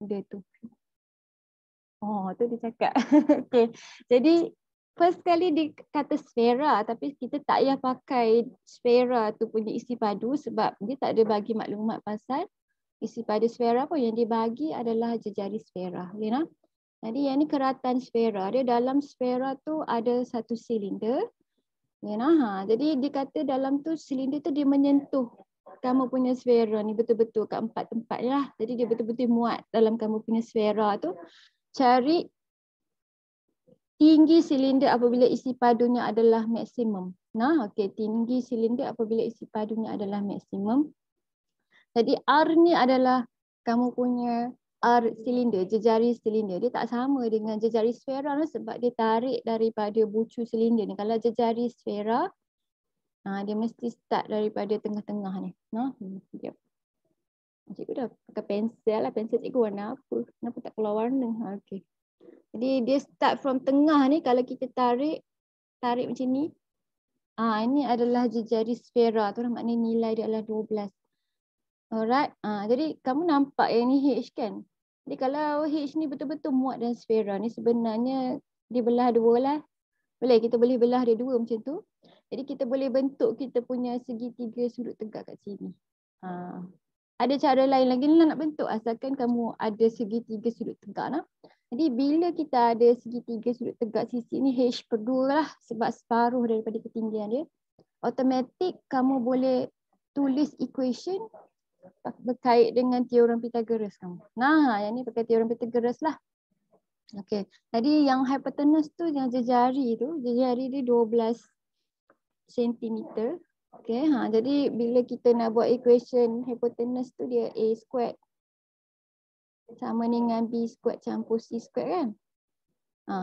Dia tu. Oh, tu dia cakap. Okay. Jadi first kali dia kata sfera, tapi kita tak payah pakai sfera tu punya isi padu sebab dia tak ada bagi maklumat pasal isi padu sfera pun. Yang dia bagi adalah jejari sfera. Lina? Jadi yang ni keratan sfera. Dia dalam sfera tu ada satu silinder. Lina? Jadi dia kata dalam tu silinder tu dia menyentuh kamu punya sfera ni betul-betul kat 4 tempat lah. Jadi dia betul-betul muat dalam kamu punya sfera tu. Cari tinggi silinder apabila isi padunya adalah maksimum. Nah, okey, tinggi silinder apabila isi padunya adalah maksimum. Jadi R ni adalah kamu punya R silinder, jejari silinder. Dia tak sama dengan jejari sfera lah sebab dia tarik daripada bucu silinder ni. Kalau jejari sfera, dia mesti start daripada tengah-tengah ni. Nah, sekejap. Cikgu dah pakai pensel lah. Pensel cikgu warna apa? Kenapa tak keluar warna? Okey. Jadi dia start from tengah ni, kalau kita tarik macam ni. Ini adalah jejari sfera tu lah, maknanya nilai dia adalah 12. Alright. Jadi kamu nampak yang ni H kan? Jadi kalau H ni betul-betul muat dan sfera ni sebenarnya dia belah dua lah. Kita boleh belah dia dua macam tu. Jadi kita boleh bentuk kita punya segitiga sudut tegak kat sini. Ada cara lain lagi nak bentuk asalkan kamu ada segitiga sudut tegak lah. Jadi bila kita ada segitiga sudut tegak sisi ni H per 2 lah sebab separuh daripada ketinggian dia. Automatik kamu boleh tulis equation berkait dengan teorem Pythagoras kamu. Nah, yang ni pakai teorem Pythagoras lah. Okey. Jadi yang hypotenuse tu, yang jejari dia 12 cm. Okey, jadi bila kita nak buat equation hypotenuse tu dia A squared sama dengan B squared campur C squared kan.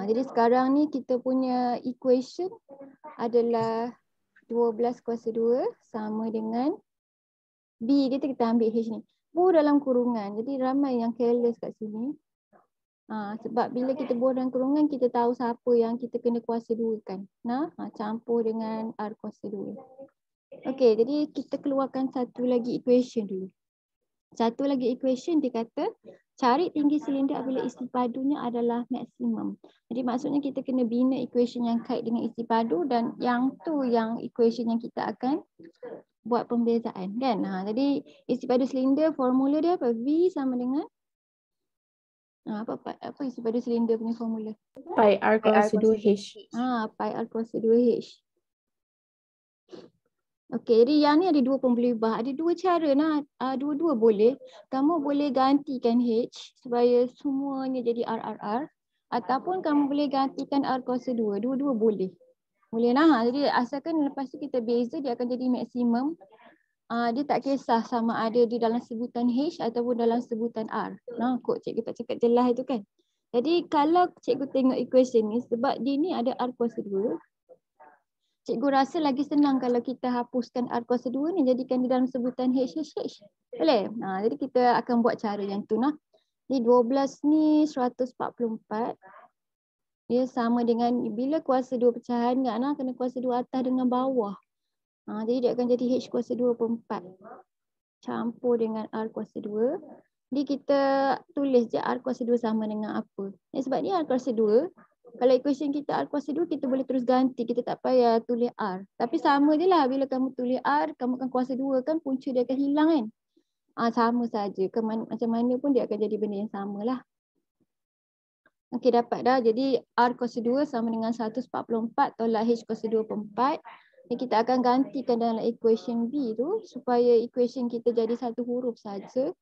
Jadi sekarang ni kita punya equation adalah 12 kuasa 2 sama dengan B kita ambil H ni. Buang dalam kurungan. Jadi ramai yang careless kat sini. Sebab bila kita buang dalam kurungan kita tahu siapa yang kita kena kuasa 2 kan. Campur dengan R kuasa 2. Okey, jadi kita keluarkan satu lagi equation dulu. Satu lagi equation dia kata cari tinggi silinder apabila isi padunya adalah maksimum. Jadi maksudnya kita kena bina equation yang kait dengan isi padu dan yang tu yang equation yang kita akan buat pembezaan kan. Jadi isi padu silinder formula dia apa? V sama dengan apa isi padu silinder punya formula? Pi R kuasa 2H. Pi R kuasa 2H. Okey, jadi yang ni ada dua pemboleh-ubah. Ada dua cara nak. Dua-dua boleh. Kamu boleh gantikan H supaya semuanya jadi R. Ataupun kamu boleh gantikan R kuasa 2. Dua-dua boleh. Boleh lah. Jadi asalkan lepas tu kita beza dia akan jadi maksimum. Dia tak kisah sama ada di dalam sebutan H ataupun dalam sebutan R. Kok cikgu tak cakap jelas itu kan. Jadi kalau cikgu tengok equation ni sebab dia ni ada R kuasa 2. Cikgu rasa lagi senang kalau kita hapuskan R kuasa 2 ni jadikan di dalam sebutan H. Boleh? Jadi kita akan buat cara yang tu nah. Jadi 12 ni 144. Dia sama dengan bila kuasa 2 pecahan kan kena kuasa 2 atas dengan bawah. Jadi dia akan jadi H kuasa 2 per 4. Campur dengan R kuasa 2. Jadi kita tulis je R kuasa 2 sama dengan apa. Sebab ni R kuasa 2. Kalau equation kita R kuasa 2, kita boleh terus ganti. Kita tak payah tulis R. Tapi sama je lah. Bila kamu tulis R, kamu akan kuasa 2 kan, punca dia akan hilang kan. Sama saja. Macam mana pun dia akan jadi benda yang sama lah. Okey, dapat dah. Jadi R kuasa 2 sama dengan 144 tolak H kuasa 2 per 4. Jadi kita akan gantikan dalam equation B tu supaya equation kita jadi satu huruf saja.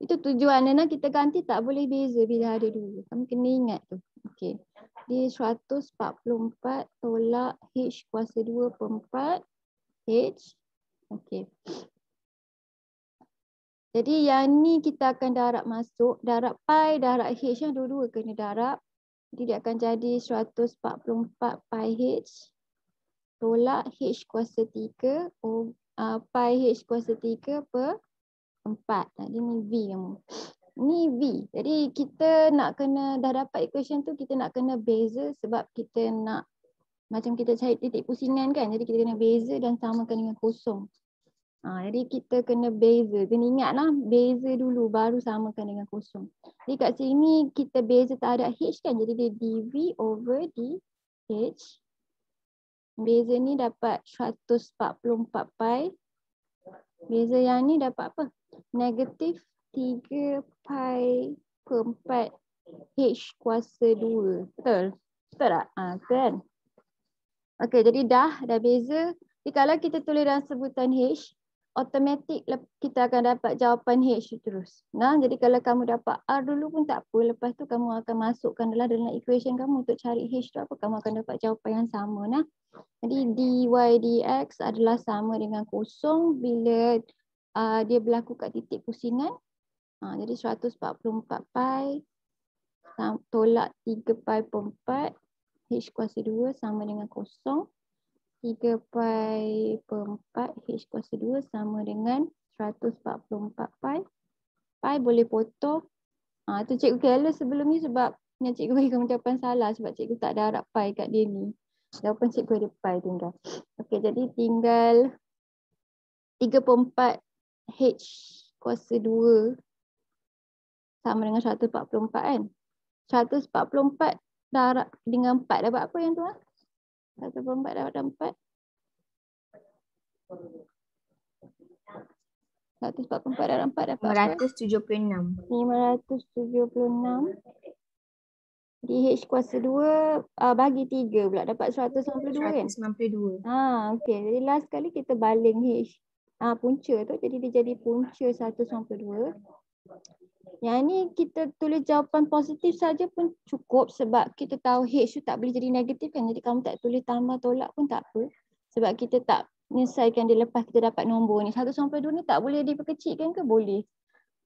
Itu tujuannya nak kita ganti tak boleh beza bila ada dua. Kamu kena ingat tu. Okey. Di 144 tolak H kuasa 2 per 4 H. Okey. Jadi yang ni kita akan darab masuk. Darab pi, darab H yang dua-dua kena darab. Jadi dia akan jadi 144 pi H tolak H kuasa 3 pi H kuasa 3 per 4. Jadi ni V kamu. Ni V. Jadi kita nak kena dah dapat equation tu kita nak kena beza sebab kita nak macam kita cari titik pusingan kan. Jadi kita kena beza dan samakan dengan kosong. Jadi kita kena beza. Kena ingat lah, beza dulu baru samakan dengan kosong. Jadi kat sini kita beza tak ada H kan. Jadi dia dV over dH. Beza ni dapat 144 pi. Beza yang ni dapat apa? Negatif 3 pi per 4 H kuasa 2. Betul? Betul tak? Kan? Okey, jadi dah beza. Jadi kalau kita tulis dalam sebutan H, automatik kita akan dapat jawapan H terus. Jadi kalau kamu dapat R dulu pun tak apa. Lepas tu kamu akan masukkan dalam equation kamu untuk cari H tu apa. Kamu akan dapat jawapan yang sama. Jadi dy dx adalah sama dengan kosong bila dia berlaku kat titik pusingan. Jadi 144 pi tolak 3 pi per 4 H kuasa 2 sama dengan kosong. 3 pi per 4 H kuasa 2 sama dengan 144 pi. Pi boleh potong. Tu cikgu careless sebelum ni sebab yang cikgu bagi kamu jawapan salah sebab cikgu tak ada harap pi kat dia ni. Jawapan cikgu ada pi tinggal. Okey, jadi tinggal 3 per 4 H kuasa 2 sama dengan 144 kan. 144 darab dengan 4 dapat apa yang tu 1 per 4 dapat 4. 144 dalam 4 dapat apa? 576. 576. Di H kuasa 2 bagi 3 pula dapat 192 kan? 192. Okey. Jadi last kali kita baling H. Punca tu. Jadi dia jadi punca 192. Yang ni kita tulis jawapan positif saja pun cukup sebab kita tahu H tu tak boleh jadi negatif kan. Jadi kamu tak tulis tambah tolak pun tak apa. Sebab kita tak menyelesaikan dia lepas kita dapat nombor ni. 192 ni tak boleh diperkecilkan ke? Boleh.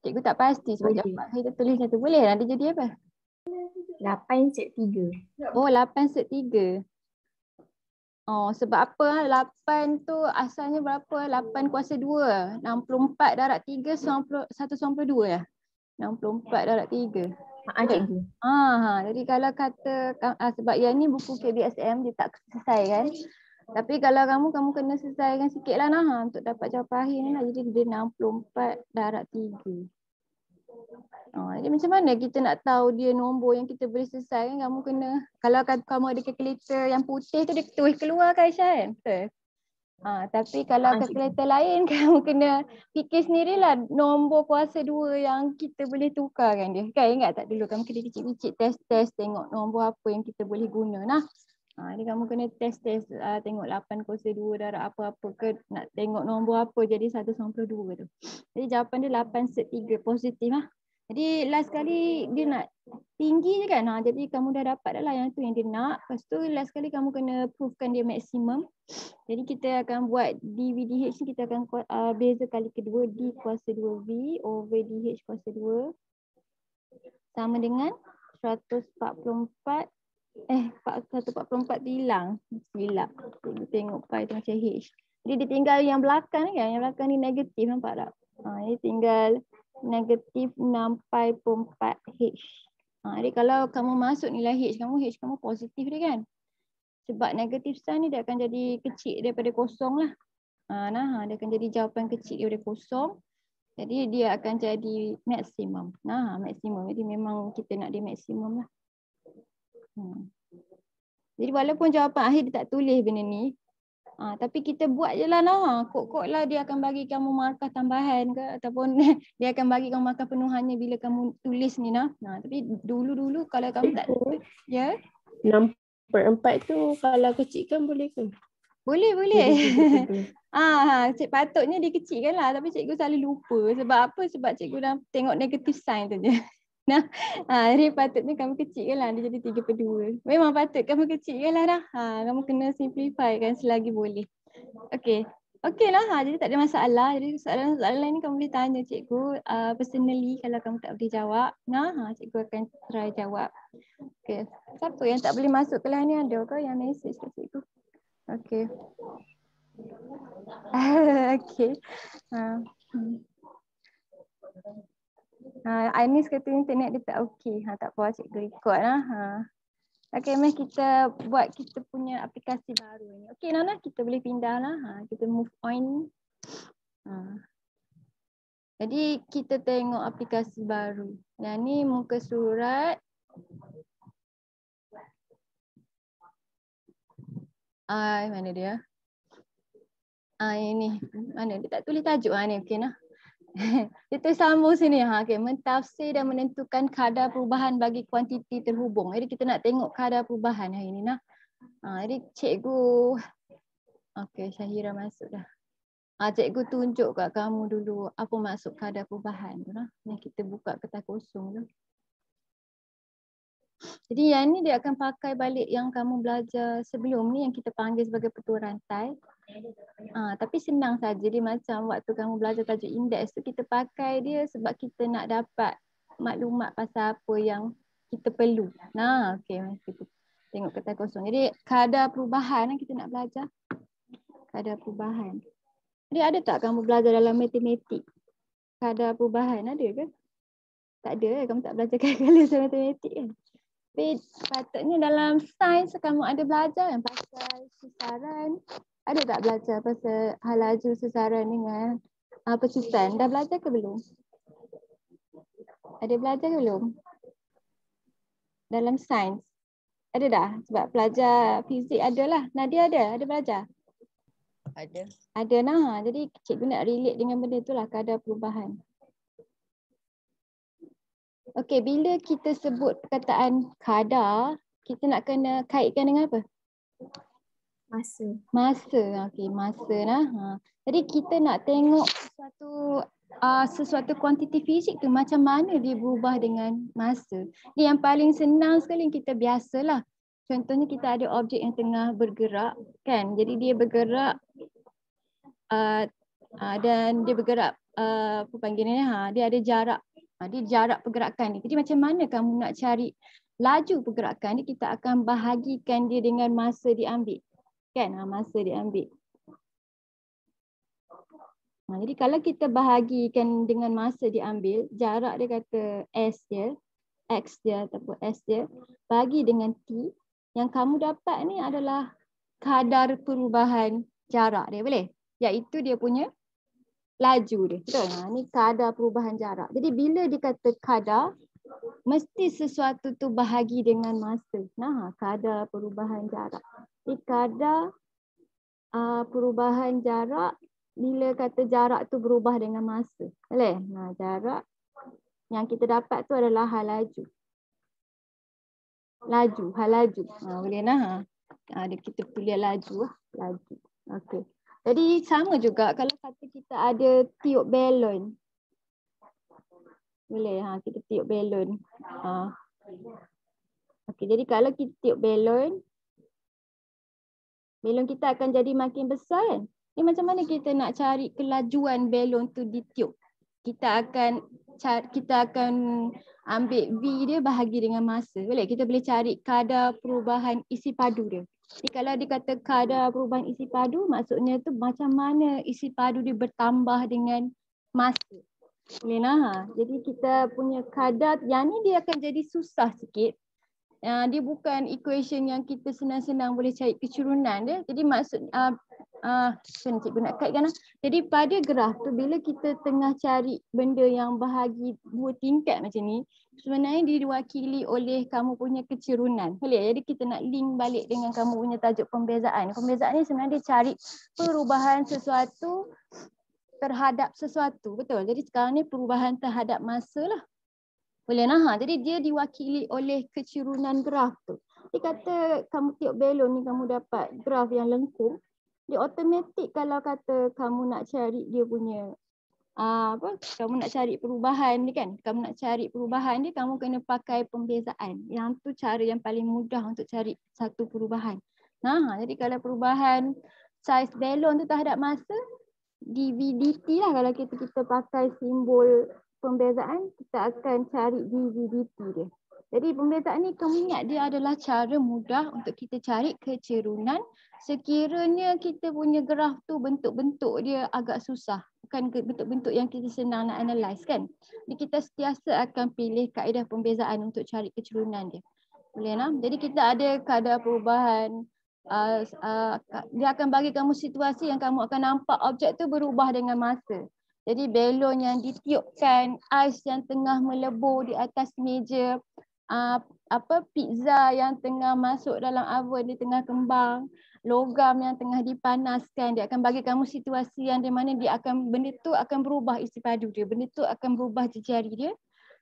Cikgu tak pasti sebab jawapan kita tulis satu. Boleh lah dia jadi apa? 8 set 3. 8 set 3. Sebab apa? 8 tu asalnya berapa? 8 kuasa 2. 64 darab 3, 192 ya? 64 darab 3. Cikgu. Jadi kalau kata, sebab yang ni buku KBSM dia tak selesai kan? Tapi kalau kamu kena selesaikan sikit lah untuk dapat jawapan akhir ni lah. Jadi dia 64 darab 3. Jadi macam mana kita nak tahu dia nombor yang kita boleh selesai kan? Kamu kena, kalau kamu ada kalkulator yang putih tu dia tulis keluar kan Aisyah kan? Betul? Tapi kalau kalkulator lain kamu kena fikir sendirilah nombor kuasa 2 yang kita boleh tukarkan dia. Kan ingat tak dulu kamu kena kecil-kecil test tengok nombor apa yang kita boleh guna Jadi kamu kena test tengok 8 kuasa 2 darab apa-apa ke nak tengok nombor apa jadi 192 tu. Jadi jawapan dia 8 set 3 positif Jadi last kali dia nak tinggi je kan. Jadi kamu dah dapat dah lah yang tu yang dia nak. Lepas tu last kali kamu kena provekan dia maksimum. Jadi kita akan buat dV/dH ni kita akan beza kali kedua D kuasa 2V over DH kuasa 2 sama dengan 144 144 hilang. Silap. Tengok pi tu macam H. Jadi dia tinggal yang belakang ni kan. Yang belakang ni negatif nampak tak? Jadi tinggal negatif 6 pi per 4 H. Jadi kalau kamu masuk nilai H kamu positif dia kan. Sebab negatif sign ni dia akan jadi kecil daripada kosong lah. Dia akan jadi jawapan kecil daripada kosong. Jadi dia akan jadi maksimum. Maksimum. Jadi memang kita nak dia maksimum lah. Jadi walaupun jawapan akhir dia tak tulis benda ni. Tapi kita buat je lah kok lah dia akan bagi kamu markah tambahan ke ataupun dia akan bagi kamu markah penuhannya bila kamu tulis ni tapi dulu kalau kamu tak tulis 6 per 4 tu kalau kecilkan boleh ke? Boleh. Patutnya dikecilkan lah tapi cikgu selalu lupa. Sebab apa? Sebab cikgu dah tengok negative sign tu je. Jadi patutnya kamu kecilkan lah. Dia jadi 3/2. Memang patut kamu kecilkan lah dah. Kamu kena simplify kan selagi boleh. Okey lah. Jadi tak ada masalah. Jadi soalan lain ni kamu boleh tanya cikgu personally kalau kamu tak boleh jawab. Cikgu akan try jawab. Okey. Siapa yang tak boleh masuk kelas ni ada ke yang message kat cikgu? Okey. Okey. Ainis kata internet dia tak okey. Tak apa cikgu ikut lah. Okey, mari kita buat kita punya aplikasi baru ni. Okey Nana, kita boleh pindah lah. Kita move on. Jadi kita tengok aplikasi baru. Yang ni muka surat. Mana dia? Ini. Mana dia tak tulis tajuk ni. Okey nah. Kita sambung sini. Okay. Mentafsir dan menentukan kadar perubahan bagi kuantiti terhubung. Jadi kita nak tengok kadar perubahan hari ni nah. Jadi cikgu. Okey, Syahira masuk dah. Cikgu tunjuk kat kamu dulu apa maksud kadar perubahan tu lah. Ni kita buka kertas kosong tu. Jadi yang ni dia akan pakai balik yang kamu belajar sebelum ni yang kita panggil sebagai petua rantai. Tapi senang saja dia macam waktu kamu belajar tajuk indeks tu kita pakai dia sebab kita nak dapat maklumat pasal apa yang kita perlu. Okey, kita tengok kertas kosong. Jadi kadar perubahan kita nak belajar. Kadar perubahan. Jadi ada tak kamu belajar dalam matematik? Kadar perubahan ada ke? Tak ada, kamu tak belajar kalkulus matematik kan? Tapi patutnya dalam sains kamu ada belajar yang pasal susaran. Ada tak belajar pasal hal laju susaran dengan persusan? Dah belajar ke belum? Ada belajar ke belum? Dalam sains? Ada dah? Sebab pelajar fizik adalah. Nadia ada belajar? Ada nah. Jadi cikgu nak relate dengan benda itulah kadar perubahan. Okey, bila kita sebut perkataan kadar, kita nak kena kaitkan dengan apa? Masa. Okey, masa nah. Jadi kita nak tengok sesuatu kuantiti fisik tu macam mana dia berubah dengan masa. Ni yang paling senang sekali kita biasalah. Contohnya kita ada objek yang tengah bergerak kan. Jadi dia bergerak dan dia bergerak apa panggilannya dia ada jarak. Dia jarak pergerakan ni. Jadi macam mana kamu nak cari laju pergerakan ni, kita akan bahagikan dia dengan masa diambil. Kan? Masa diambil. Jadi kalau kita bahagikan dengan masa diambil, jarak dia kata S dia, X dia ataupun S dia, bagi dengan T, yang kamu dapat ni adalah kadar perubahan jarak dia, boleh? Iaitu dia punya laju dia. Betul? Ni kadar perubahan jarak. Jadi bila dikata kadar, mesti sesuatu tu bahagi dengan masa. Kadar perubahan jarak. Jadi kadar perubahan jarak, bila kata jarak tu berubah dengan masa. Boleh? Jarak yang kita dapat tu adalah hal laju. Hal laju. Boleh nah. Kita pilih laju. Laju. Okey. Jadi sama juga kalau kata kita ada tiup belon. Boleh kita tiup belon. Okey, jadi kalau kita tiup belon kita akan jadi makin besar kan? Ni macam mana kita nak cari kelajuan belon tu ditiup? Kita akan ambil V dia bahagi dengan masa. Boleh? Kita boleh cari kadar perubahan isi padu dia. Jadi kalau dikata kadar perubahan isi padu, maksudnya tu macam mana isi padu dia bertambah dengan masa. Boleh nah. Jadi kita punya kadar, yang ni dia akan jadi susah sikit. Dia bukan equation yang kita senang-senang boleh cari kecurunan dia. Jadi maksud cikgu nak kaitkan. Jadi pada graf tu bila kita tengah cari benda yang bahagi dua tingkat macam ni, sebenarnya diwakili oleh kamu punya kecurunan. Boleh? Jadi kita nak link balik dengan kamu punya tajuk pembezaan. Pembezaan ni sebenarnya dia cari perubahan sesuatu terhadap sesuatu. Betul? Jadi sekarang ni perubahan terhadap masa lah. Boleh nah. Jadi dia diwakili oleh kecurunan graf tu. Dia kata kamu tiup belon ni kamu dapat graf yang lengkung. Dia automatik kalau kata kamu nak cari dia punya kamu nak cari perubahan ni kan. Kamu nak cari perubahan dia, kamu kena pakai pembezaan. Yang tu cara yang paling mudah untuk cari satu perubahan. Jadi kalau perubahan saiz belon tu terhadap masa, dV/dt lah. Kalau kita pakai simbol pembezaan, kita akan cari dV/dt dia. Jadi pembezaan ni kamu ingat dia adalah cara mudah untuk kita cari kecurunan sekiranya kita punya graf tu bentuk-bentuk dia agak susah. Bukan bentuk-bentuk yang kita senang nak analyse kan. Jadi kita sentiasa akan pilih kaedah pembezaan untuk cari kecurunan dia. Boleh nah? Jadi kita ada kadar perubahan dia akan bagi kamu situasi yang kamu akan nampak objek tu berubah dengan masa. Jadi belon yang ditiupkan, ais yang tengah melebur di atas meja, pizza yang tengah masuk dalam oven, dia tengah kembang, logam yang tengah dipanaskan, dia akan bagi kamu situasi yang di mana benda tu akan berubah isi padu dia, benda tu akan berubah jari dia.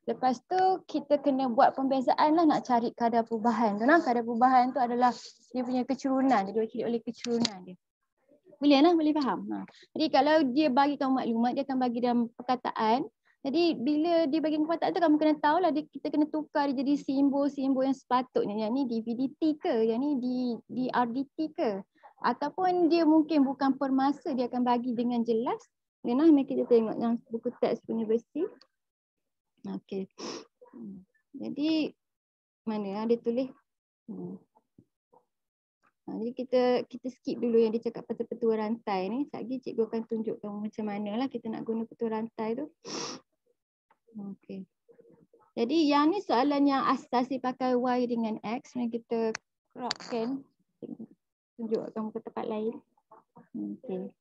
Lepas tu kita kena buat pembezaan lah, nak cari kadar perubahan tu. Kadar perubahan tu adalah dia punya kecurunan, dia diwakili oleh kecurunan dia. Boleh lah, boleh faham. Jadi kalau dia bagi kamu maklumat, dia akan bagi dalam perkataan. Jadi bila dia bagi perkataan tu, kamu kena tahu lah, kita kena tukar dia jadi simbol-simbol yang sepatutnya. Yang ni di VDT ke, yang ni di RDT ke. Ataupun dia mungkin bukan per masa, dia akan bagi dengan jelas. Mari kita tengok yang buku teks punya versi. Okey. Jadi mana dia tulis? Jadi kita skip dulu yang dia cakap pasal petua rantai ni. Sekejap lagi cikgu akan tunjuk kamu macam mana lah kita nak guna petua rantai tu. Okey. Jadi yang ni soalan yang asas dipakai Y dengan X. Mari kita cropkan. Tunjuk kamu ke tempat lain. Okey.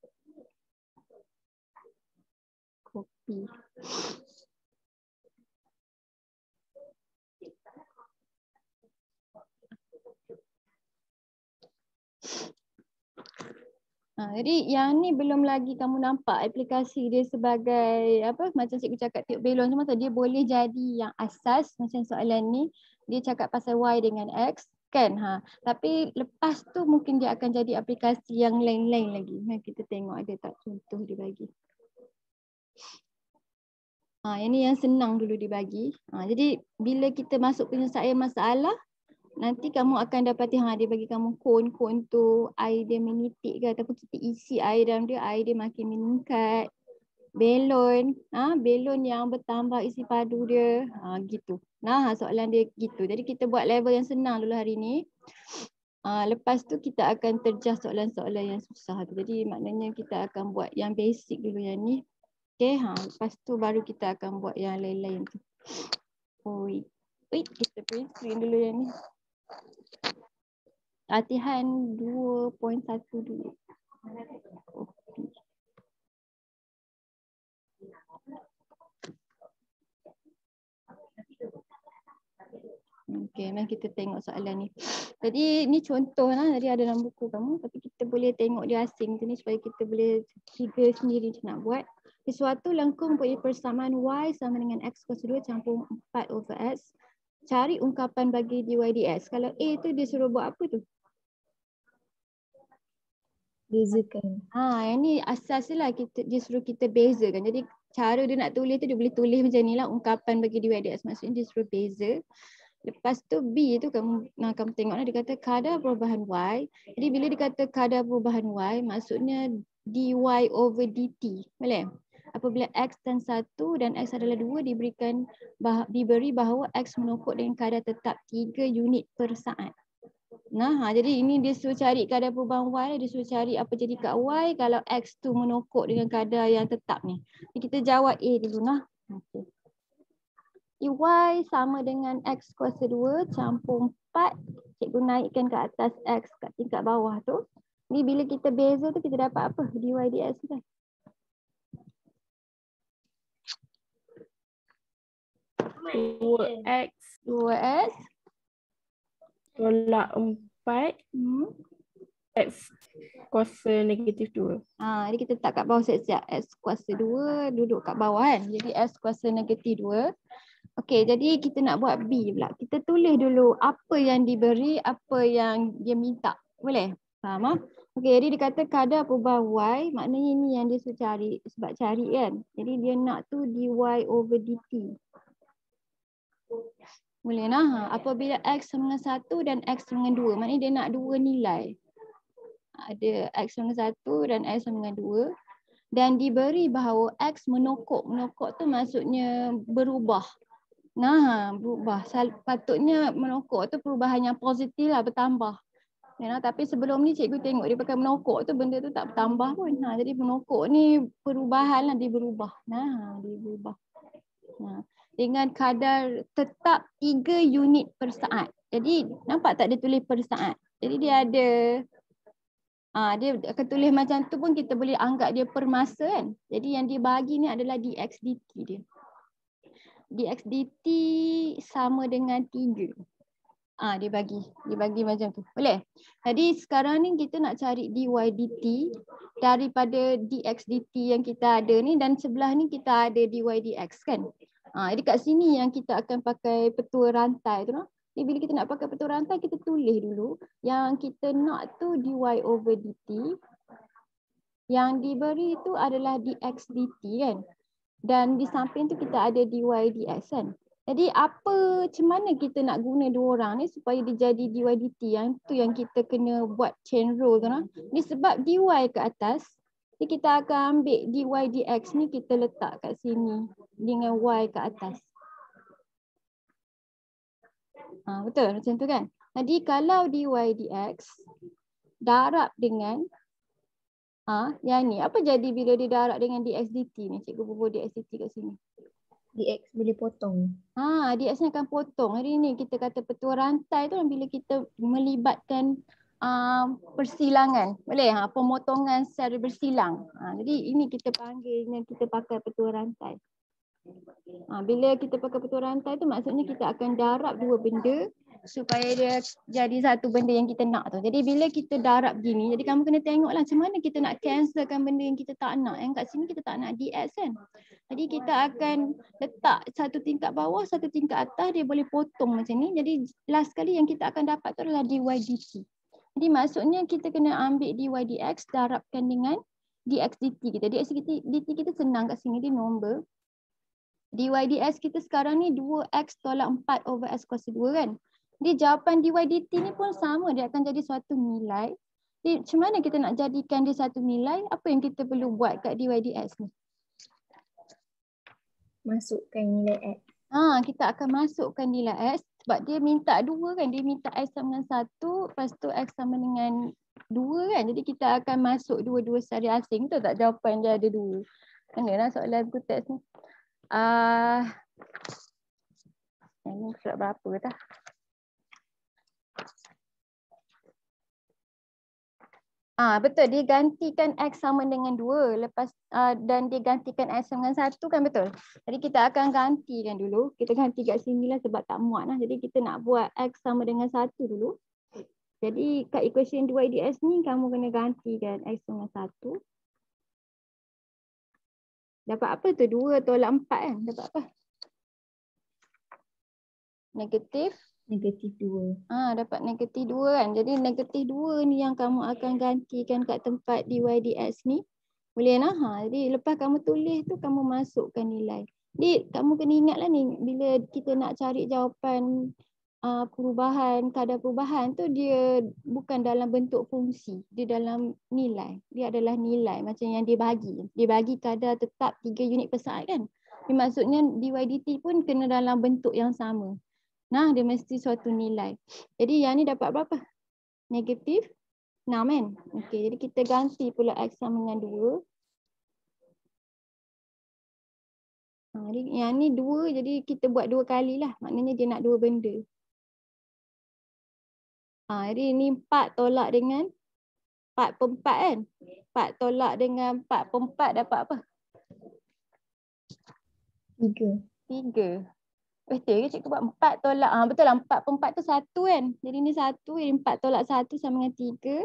Copy. Jadi yang ni belum lagi kamu nampak aplikasi dia sebagai macam cikgu cakap tiup belon semua tu, dia boleh jadi yang asas macam soalan ni dia cakap pasal Y dengan X kan. Tapi lepas tu mungkin dia akan jadi aplikasi yang lain-lain lagi. Mari kita tengok ada tak contoh dia bagi. Yang ni yang senang dulu dibagi. Jadi bila kita masuk penyelesaian masalah, nanti kamu akan dapati dia bagi kamu kon tu air dia menitik ke, ataupun kita isi air dalam dia, air dia makin meningkat. Belon, belon yang bertambah isi padu dia, gitu. Soalan dia gitu. Jadi kita buat level yang senang dulu hari ni. Lepas tu kita akan terjah soalan-soalan yang susah tu. Jadi maknanya kita akan buat yang basic dulu yang ni. Okay, lepas tu baru kita akan buat yang lain-lain tu. Wait, kita print dulu yang ni. Latihan 2.1 dulu. Okey, mari kita tengok soalan ni. Jadi ni contoh lah, tadi ada dalam buku kamu, tapi kita boleh tengok dia asing tu ni supaya kita boleh figure sendiri macam nak buat. Sesuatu lengkung mempunyai persamaan Y sama dengan X kuasa 2 campur 4 over X. Cari ungkapan bagi dy dx. Kalau A tu dia suruh buat apa tu? Bezakan. Yang ni asas lah, dia suruh kita bezakan. Jadi cara dia nak tulis tu dia boleh tulis macam ni lah, ungkapan bagi dy dx. Maksudnya dia suruh beza. Lepas tu B tu kamu tengok lah, dia kata kadar perubahan Y. Jadi bila dia kata kadar perubahan Y, maksudnya dy over dt. Boleh? Apabila X dan 1 dan X adalah 2 diberi bahawa X menokok dengan kadar tetap 3 unit per saat. Jadi ini dia suruh cari kadar perubahan Y, dia suruh cari apa jadi kat Y kalau X tu menokok dengan kadar yang tetap ni. Jadi kita jawab A dulu Okay. Y sama dengan X kuasa 2 campur 4. Cikgu naikkan ke atas X kat tingkat bawah tu. Ni bila kita beza tu kita dapat apa? Dy dx kan? Dua X tolak 4 X kuasa negatif 2. Jadi kita letak kat bawah siap-siap. X kuasa 2 duduk kat bawah kan. Jadi X kuasa negatif 2. Okey, jadi kita nak buat B pula. Kita tulis dulu apa yang diberi, apa yang dia minta. Boleh? Faham? Okey, jadi dia kata kadar perubahan Y, maknanya ini yang dia suruh cari, sebab cari kan. Jadi dia nak tu dy over dt. Boleh apabila X sama dengan 1 dan X sama dengan 2, maknanya dia nak dua nilai. Ada X sama dengan 1 dan X sama dengan 2. Dan diberi bahawa X menokok. Menokok tu maksudnya berubah. Berubah. Patutnya menokok tu perubahan yang positif lah, bertambah. Tapi sebelum ni cikgu tengok dia pakai menokok tu, benda tu tak bertambah pun. Jadi menokok ni perubahan lah, dia berubah. Dia berubah. Dengan kadar tetap 3 unit per saat. Jadi nampak tak dia tulis per saat? Jadi dia ada Dia akan tulis macam tu pun kita boleh anggap dia per masa kan. Jadi yang dia bagi ni adalah dx dt dia. Dx dt sama dengan 3. Dia bagi macam tu. Boleh? Jadi sekarang ni kita nak cari dy dt daripada dx dt yang kita ada ni, dan sebelah ni kita ada dy dx kan. Jadi kat sini yang kita akan pakai petua rantai tu. Jadi bila kita nak pakai petua rantai, kita tulis dulu yang kita nak tu dy over dt. Yang diberi tu adalah dx dt kan. Dan di samping tu kita ada dy dx kan. Jadi macam mana kita nak guna dua orang ni supaya dia jadi dy dt, yang tu yang kita kena buat chain rule tu. Ni sebab dy ke atas, jadi kita akan ambil dy dx ni kita letak kat sini dengan y ke atas. Betul macam tu kan. Jadi kalau dy dx darab dengan yang ni, apa jadi bila dia darab dengan dx dt ni? Cikgu bubuh dx dt kat sini. Dx boleh potong. Dx ni akan potong. Hari ni kita kata petua rantai tu bila kita melibatkan persilangan. Boleh? Pemotongan secara bersilang. Jadi ini kita panggil yang kita pakai petua rantai. Bila kita pakai petua rantai tu maksudnya kita akan darab dua benda supaya dia jadi satu benda yang kita nak tu. Jadi bila kita darab gini, jadi kamu kena tengoklah macam mana kita nak cancelkan benda yang kita tak nak. Yang kat sini kita tak nak dx kan. Jadi kita akan letak satu tingkat bawah, satu tingkat atas, dia boleh potong macam ni. Jadi last kali yang kita akan dapat tu adalah dy dt. Jadi maksudnya kita kena ambil dy dx darabkan dengan dx dt kita. Dx dt kita senang kat sini, dia nombor. Dy dx kita sekarang ni 2x tolak 4 over x kuasa 2 kan. Jadi jawapan dy dt ni pun sama, dia akan jadi suatu nilai. Jadi macam mana kita nak jadikan dia satu nilai? Apa yang kita perlu buat kat dy dx ni? Masukkan nilai x. Kita akan masukkan nilai x sebab dia minta 2 kan. Dia minta x sama dengan 1, lepas tu x sama dengan 2 kan. Jadi kita akan masuk dua-dua secara asing. Betul tak jawapan dia ada 2? Mana lah soalan buku teks ni? Ini surat berapa dah? Betul, dia gantikan x sama dengan 2 lepas dan dia gantikan x sama dengan 1 kan, betul. Jadi kita akan gantikan dulu. Kita ganti kat sini lah sebab tak muat lah. Jadi kita nak buat x sama dengan 1 dulu. Jadi kat equation dy dx ni kamu kena gantikan x sama 1. Dapat apa tu? 2 tolak 4 kan? Dapat apa? Negatif 2. Dapat negatif 2 kan. Jadi negatif 2 ni yang kamu akan gantikan kat tempat dy dx ni. Boleh lah. Jadi lepas kamu tulis tu kamu masukkan nilai. Jadi kamu kena ingatlah ni bila kita nak cari jawapan perubahan, kadar perubahan tu dia bukan dalam bentuk fungsi. Dia dalam nilai. Dia adalah nilai macam yang dia bagi. Dia bagi kadar tetap 3 unit per saat kan. Jadi maksudnya dy dt pun kena dalam bentuk yang sama. Dia mesti suatu nilai. Jadi yang ni dapat berapa? Negatif 6 kan? Okey, jadi kita ganti pula x sama dengan 2. Jadi yang ni 2, jadi kita buat 2 kali lah. Maknanya dia nak 2 benda. Jadi ni 4 tolak dengan 4 per 4 kan? 4 tolak dengan 4 per 4 dapat apa? 3. Betul ke cikgu buat 4 tolak? Betul lah, 4 per 4 tu 1 kan? Jadi ni 1, jadi 4 tolak 1 sama dengan 3.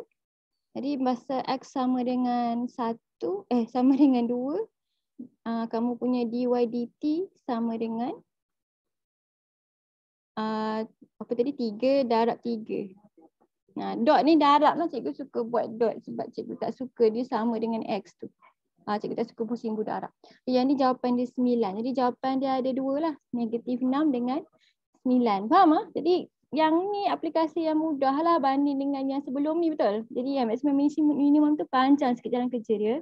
Jadi masa x sama dengan 1, sama dengan 2, kamu punya dy dt sama dengan apa tadi? 3 darab 3. Dot ni darab lah, cikgu suka buat dot sebab cikgu tak suka dia sama dengan x tu. Cikgu tak suka pusing budak Arab. Yang ni jawapan dia 9. Jadi jawapan dia ada 2 lah. Negatif 6 dengan 9. Faham tak? Jadi yang ni aplikasi yang mudah lah banding dengan yang sebelum ni, betul? Jadi yang maksimum minimum tu panjang sikit jalan kerja dia.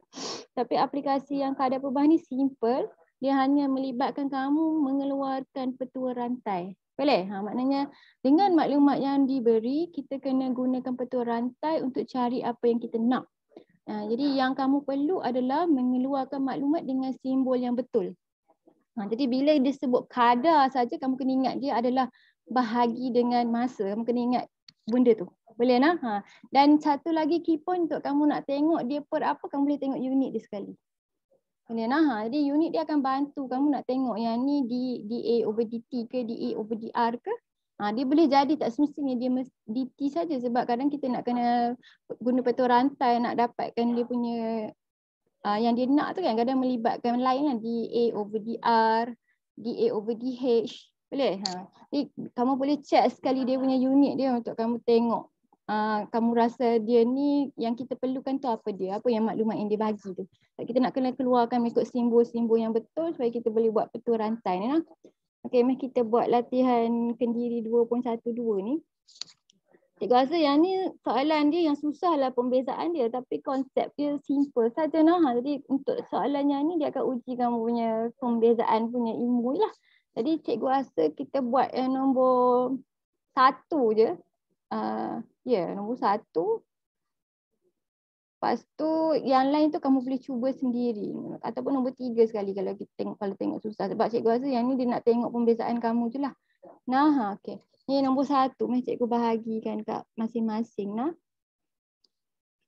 Tapi aplikasi yang kadar perubahan ni simple. Dia hanya melibatkan kamu mengeluarkan petua rantai. Boleh? Maknanya dengan maklumat yang diberi, kita kena gunakan petua rantai untuk cari apa yang kita nak. Jadi yang kamu perlu adalah mengeluarkan maklumat dengan simbol yang betul. Jadi bila dia sebut kadar saja, kamu kena ingat dia adalah bahagi dengan masa. Kamu kena ingat benda tu. Boleh nah? Dan satu lagi key point untuk kamu nak tengok dia per apa, kamu boleh tengok unit dia sekali. Boleh nah? Jadi unit dia akan bantu kamu nak tengok yang ni dA over dt ke dA over dr ke. Dia boleh jadi tak semestinya dia dt saja, sebab kadang kita nak kena guna petua rantai nak dapatkan dia punya yang dia nak tu kan, kadang melibatkan lain lah, dA over dr, dA over dh. Boleh? Jadi kamu boleh check sekali dia punya unit dia untuk kamu tengok. Kamu rasa dia ni yang kita perlukan tu apa dia, apa yang maklumat yang dia bagi tu. Kita nak kena keluarkan mengikut simbol-simbol yang betul supaya kita boleh buat petua rantai ni lah. Okey, mari kita buat latihan Kendiri 2.12 ni. Cikgu rasa yang ni soalan dia yang susah lah pembezaan dia, tapi konsep dia simple saja nah. Jadi untuk soalan yang ni dia akan uji kamu punya pembezaan punya ilmu lah. Jadi cikgu rasa kita buat yang nombor 1 je. Nombor 1. Lepas tu yang lain tu kamu boleh cuba sendiri. Ataupun nombor 3 sekali kalau kita tengok susah. Sebab cikgu rasa yang ni dia nak tengok pembezaan kamu je lah. Nah, okey. Ni nombor 1. Mari cikgu bahagikan kat masing-masing nah.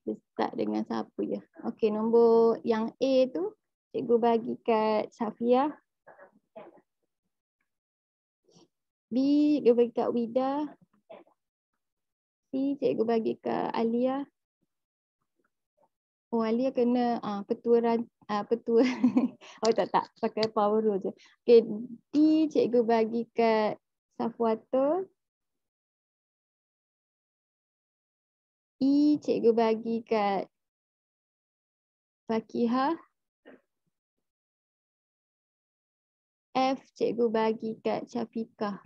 Kita start dengan siapa je. Okey, nombor yang A tu cikgu bagi kat Safia. B cikgu bagi kat Wida. C cikgu bagi kat Alia. Oh, Alia kena petua oh tak pakai power rule je. Okey, D cikgu bagi kat Safwata. E cikgu bagi kat Fakihah. F cikgu bagi kat Syafiqah.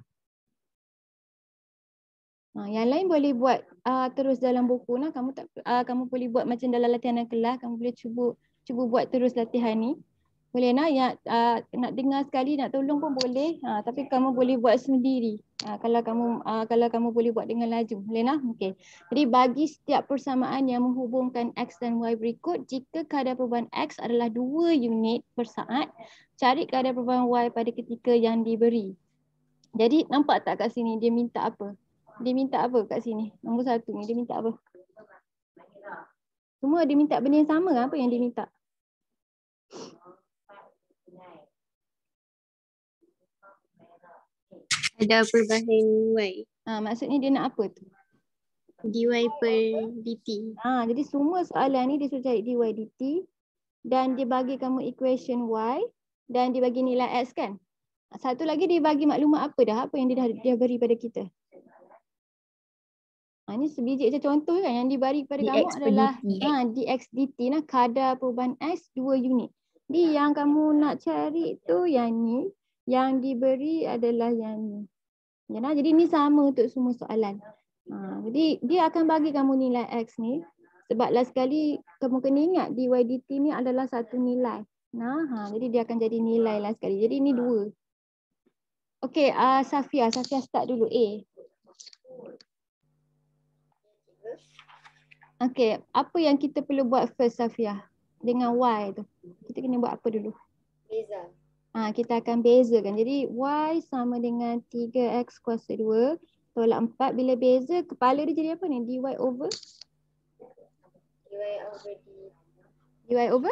Yang lain boleh buat terus dalam buku nah. Kamu boleh buat macam dalam latihan kelas, kamu boleh cuba buat terus latihan ni. Boleh nah, nak dengar sekali nak tolong pun boleh. Tapi kamu boleh buat sendiri. Kalau kamu boleh buat dengan laju. Boleh nah? Okey. Jadi bagi setiap persamaan yang menghubungkan X dan Y berikut, jika kadar perubahan X adalah 2 unit per saat, cari kadar perubahan Y pada ketika yang diberi. Jadi nampak tak kat sini dia minta apa? Dia minta apa kat sini? Nombor 1 ni dia minta apa? Semua dia minta benda yang sama. Apa yang dia minta? Ada perubahan Y. Maksudnya dia nak apa tu? dy per dt. Jadi semua soalan ni dia suruh cari dy dt dan dia bagi kamu equation Y dan dia bagi nilai X kan? Satu lagi dia bagi maklumat apa dah? Apa yang dia beri pada kita? Ini sebiji je contoh kan yang diberi kepada kamu adalah dx dt nah, kadar perubahan X 2 unit. Jadi yang kamu nak cari tu yang ni, yang diberi adalah yang ni. Jadi ni sama untuk semua soalan. Jadi dia akan bagi kamu nilai X ni sebab last sekali kamu kena ingat dy dt ni adalah satu nilai. Jadi dia akan jadi nilai last sekali. Jadi ni 2. Okey, Safia start dulu A. Okey, apa yang kita perlu buat first Safia dengan Y tu? Kita kena buat apa dulu? Beza. Kita akan bezakan. Jadi Y sama dengan 3X kuasa 2 tolak 4. Bila beza, kepala dia jadi apa ni? dy over? dy over?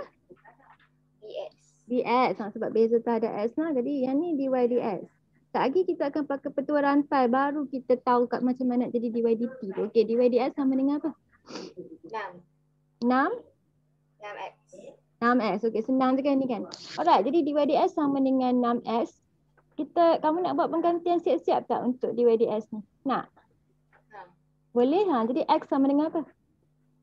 dx. dx. Sebab beza tak ada X lah. Jadi yang ni dy dx. Tak lagi kita akan pakai petua rantai. Baru kita tahu kat macam mana nak jadi dy dt tu. Okey, dy dx sama dengan apa? 6. 6x. 6x. Okey, senang je kan ni kan. Alright, jadi dy dx sama dengan 6x. Kamu nak buat penggantian siap-siap tak untuk dy dx ni? Nak? Boleh? Jadi x sama dengan apa?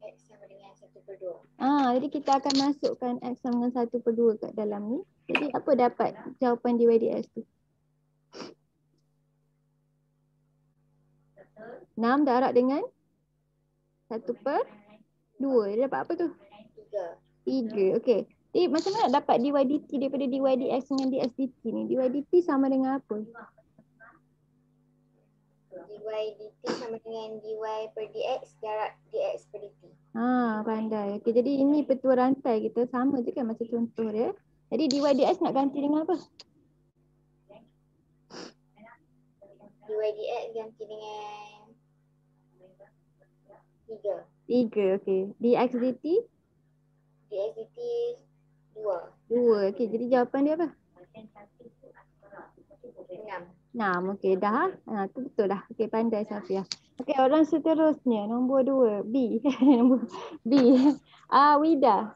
X sama dengan 1/2. Jadi kita akan masukkan x sama dengan 1/2 kat dalam ni. Jadi apa dapat jawapan dy dx tu? 6 darab dengan 1/2. Dia dapat apa tu? 3. Okey. Jadi macam mana dapat dy dt daripada dy dx dengan dx dt ni? Dy dt sama dengan apa? Dy dt sama dengan dy per dx darab dx per dt. Pandai. Okey, jadi ini petua rantai kita sama je kan macam contoh dia. Jadi dy dx nak ganti dengan apa? Dy dx ganti dengan 3. 3, okey. Dx dt Dx dt 2. 2. Okey, jadi jawapan dia apa? 6. 6. Okey, dah. Tu betul dah. Okey, pandai Safia. Okey, orang seterusnya nombor 2, B. Nombor B. Wida.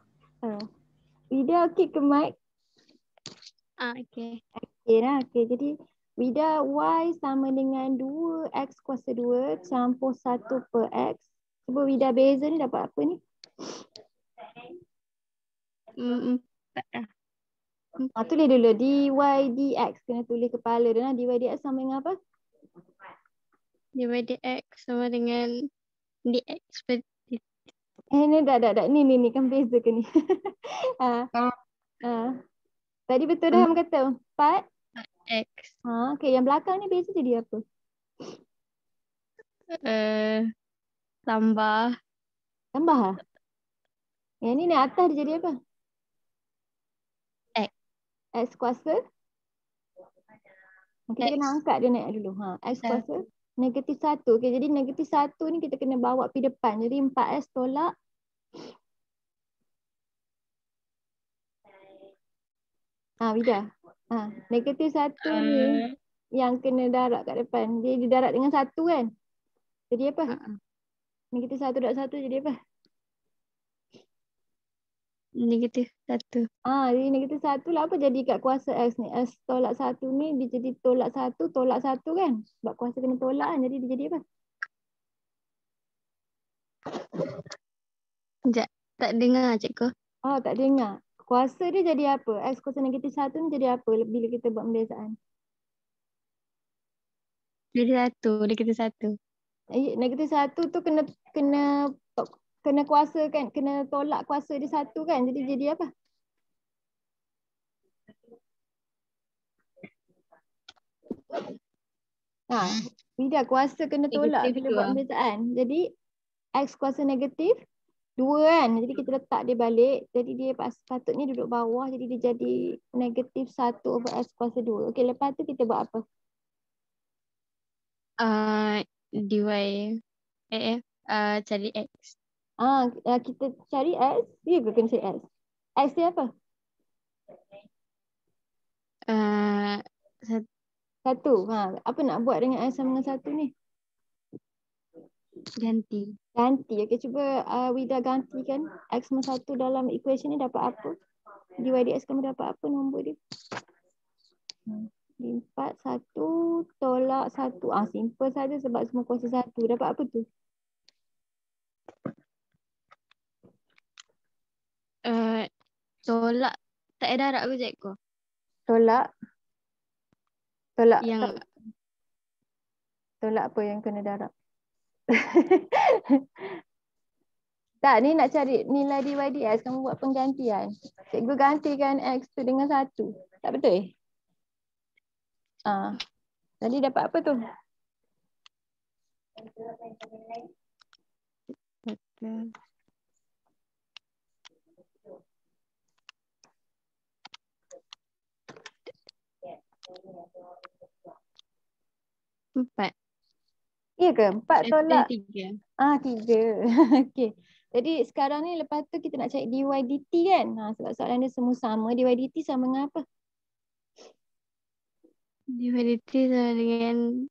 Wida okey ke mic? Okay. Okey dah. Okey, jadi Wida, Y sama dengan 2x kuasa 2 campur 1 per x. Cuba Wida beza ni dapat apa ni? 4 lah. Tulis dulu dy dx. Kena tulis kepala dia lah. Dy dx sama dengan apa? Divided x sama dengan dx per dt. Ni dah. Ni kan beza ke ni? ha. Tadi betul dah Ham kata 4. X. Okey, yang belakang ni beza jadi apa? Tambah Tambah lah. Yang ni atas dia jadi apa? X. X kuasa. Kita X. kena angkat dia naik dulu. X kuasa negatif 1. Okey, jadi negatif 1 ni kita kena bawa pergi depan. Jadi 4x tolak Wida. Negatif 1 ni yang kena darab kat depan. Dia didarab dengan 1 kan? Jadi apa? Negatif 1 darab 1 jadi apa? negatif 1. Jadi negatif 1 lah apa jadi kat kuasa X ni? X tolak 1 ni dia jadi tolak 1 kan? Sebab kuasa kena tolak kan? Jadi dia jadi apa? Sekejap. Tak dengar cikgu. Tak dengar. Kuasa dia jadi apa? X kuasa negatif 1 ni jadi apa bila kita buat pembiasaan? Negatif 1. Negatif 1 tu kena kuasa kan? Kena tolak kuasa dia 1 kan? Jadi apa? Tidak, kuasa kena tolak Negatif bila 2. buat pembiasaan. Jadi X kuasa negatif 2 kan? Jadi kita letak dia balik. Jadi dia patutnya duduk bawah. Jadi dia jadi negatif 1 over X kuasa 2. Okey, lepas tu kita buat apa? Dy cari x. Kita cari X. Ya ke kena cari X? X dia apa? 1. Apa nak buat dengan X sama dengan 1 ni? Ganti. Okey, cuba Wida gantikan X sama 1 dalam equation ni dapat apa? Dy dx kamu dapat apa nombor dia? 4, 1 tolak 1. Simple saja sebab semua kuasa 1. Dapat apa tu? Tolak tak ada darab ke cikgu? Tolak Yang tolak apa yang kena darab? Tak, ni nak cari nilai dy dx. Kamu buat penggantian. Cikgu gantikan X tu dengan 1. Tak betul? Tadi dapat apa tu? betul. Empat. Ya ke? 4 tolak 3. 3. Okey. Jadi sekarang ni lepas tu kita nak cari dy dt kan? Sebab soalan dia semua sama. Dy dt sama dengan apa? Dy dt sama dengan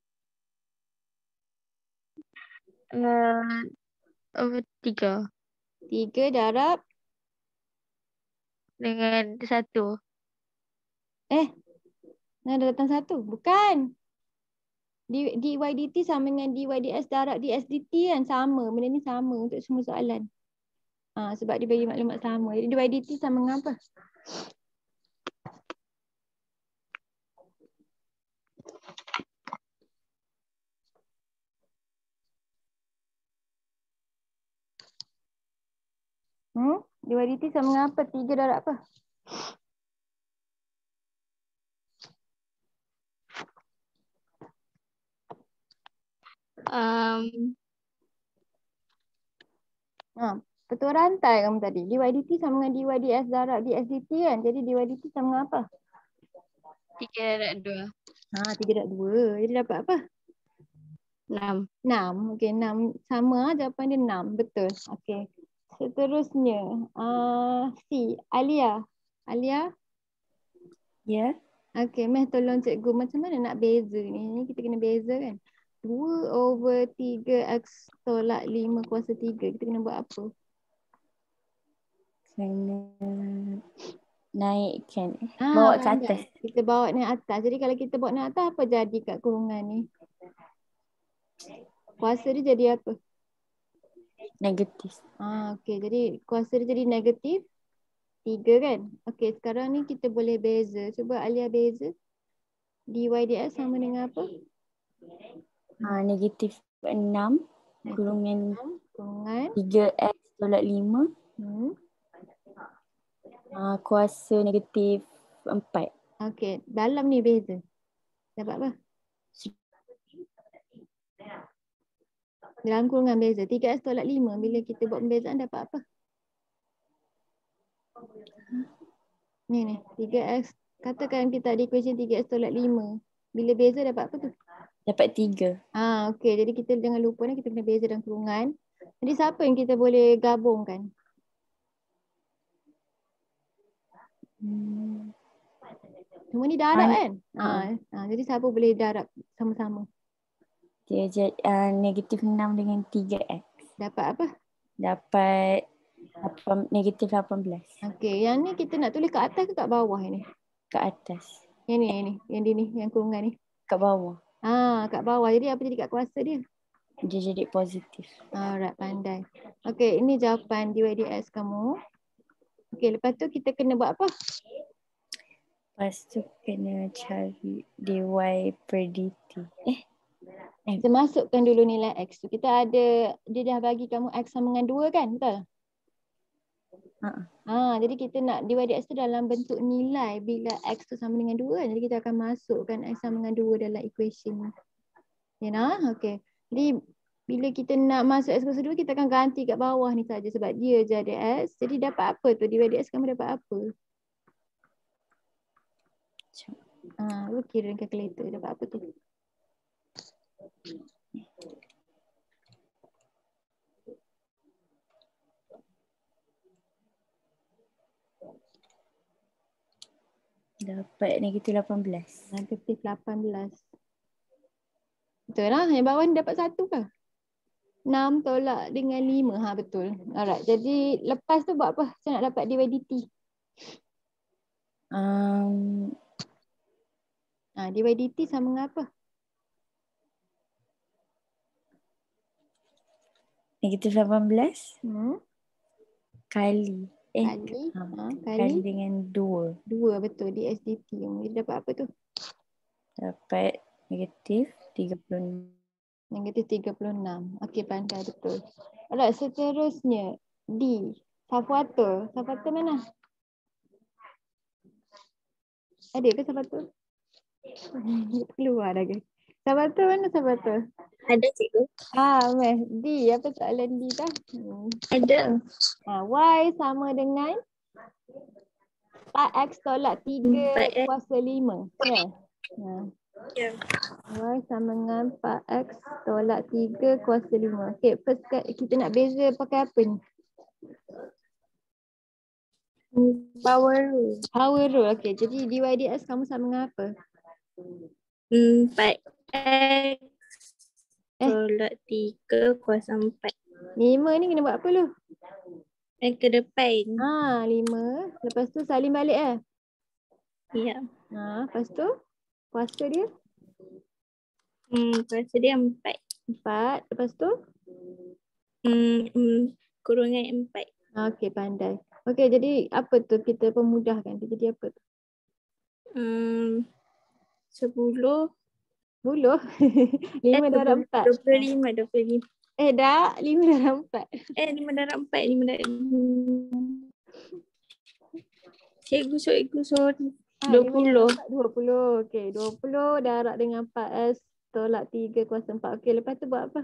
over 3 darab dengan 1. Dah datang 1. Bukan. Dy dt sama dengan dy dx darab dx dt kan? Sama. Benda ni sama untuk semua soalan. Sebab dia bagi maklumat sama. Jadi dy dt sama dengan apa? Dy dt sama dengan apa? 3 darab apa? Betul rantai kamu tadi. Dy dt sama dengan dy dx darab dx dt kan? Jadi dy dt sama dengan apa? 3 darab 2. 3 darab 2. Jadi dapat apa? 6. 6. Okey, 6. Sama jawapan dia 6. Betul. Okey. Seterusnya, C. Alia. Alia? Ya. Okey, Meh tolong cikgu macam mana nak beza ni? Ni kita kena beza kan? 2/3x tolak 5 kuasa 3. Kita kena buat apa? Kena naikkan. Bawa ke Pandai. atas. Kita bawa naik atas. Jadi kalau kita bawa naik atas, apa jadi kat kurungan ni? Kuasa dia jadi apa? Negatif. Okey, jadi kuasa dia jadi negatif 3 kan? Okey, sekarang ni kita boleh beza. Cuba Alia beza. Dy dx sama dengan apa? Negatif 6 kurungan 6 kurungan 3x tolak 5. hmm. Kuasa negatif 4. Okey, dalam ni beza. Dapat apa? Dalam kurungan beza. 3x tolak 5. Bila kita buat pembezaan dapat apa? Ni. 3x. Katakan kita ada equation 3x tolak 5. Bila beza dapat apa tu? Dapat 3. Okey. Jadi kita jangan lupa ni kita kena beza dalam kurungan. Jadi siapa yang kita boleh gabungkan? Semua ni darab kan? Jadi siapa boleh darab sama-sama? Dia jadi negatif 6 dengan 3x. Dapat apa? Dapat negatif 18. Okey, yang ni kita nak tulis kat atas ke kat bawah ni? Ke atas. Yang ni, yang kurungan ni. Kat bawah. Kat bawah. Jadi apa jadi kat kuasa dia? Dia jadi positif. Alright, pandai. Okey, ini jawapan dy dx kamu. Okey, lepas tu kita kena buat apa? Lepas tu kena cari dy per dt. Kita masukkan dulu nilai x tu. Kita ada, dia dah bagi kamu x sama dengan 2 kan? Betul? Jadi kita nak dy dx tu dalam bentuk nilai bila x tu sama dengan 2 kan? Jadi kita akan masukkan x sama dengan 2 dalam equation ni. Okey. Jadi bila kita nak masuk x kuasa 2, kita akan ganti kat bawah ni saja sebab dia jadi x. Jadi dapat apa tu? Dy dx kamu dapat apa? Lu kira calculator dapat apa tu? Dapat negatif 18. Negatif 18. Betul lah. Yang bawah ni dapat 1 ke? 6 tolak dengan 5. Betul. Alright. Jadi lepas tu buat apa? Saya nak dapat dy dt. Dy dt sama dengan apa? Negatif 18 kali. Kali dengan 2. 2 betul. Dx dt. Jadi dapat apa tu? Dapat negatif 36. Negatif 36. Okey, pandai betul. Alright, seterusnya D. Safuatur. Safuatur mana? Ada ke safuatur? Keluar dah ke? Safuatur mana safuatur? Ada cikgu. Meh. D. Apa soalan D dah? Ada. Y sama dengan 4x tolak 3 kuasa 5. Ya. Ya. Y sama dengan 4x tolak 3 kuasa 5. Okay, first kita nak beza pakai apa ni? Power rule. Power rule. Okay, jadi dy dx kamu sama dengan apa? 4x tolak 3 kuasa 4. 5 ni kena buat apa lu? Ke depan. 5. Lepas tu salin balik Ya. Lepas tu kuasa dia? Kuasa dia 4. 4. Lepas tu? Kurungan 4. Okey, pandai. Okey, jadi apa tu kita pemudahkan? Dia jadi apa tu? 10. 10? 5 darab 4. 25. Dah 5 darab 4. 5 darab 4. 5 darab 4. Cikgu, sorry. 20. 20. Okey, 20 darab dengan 4S tolak 3 kuasa 4. Okey, lepas tu buat apa?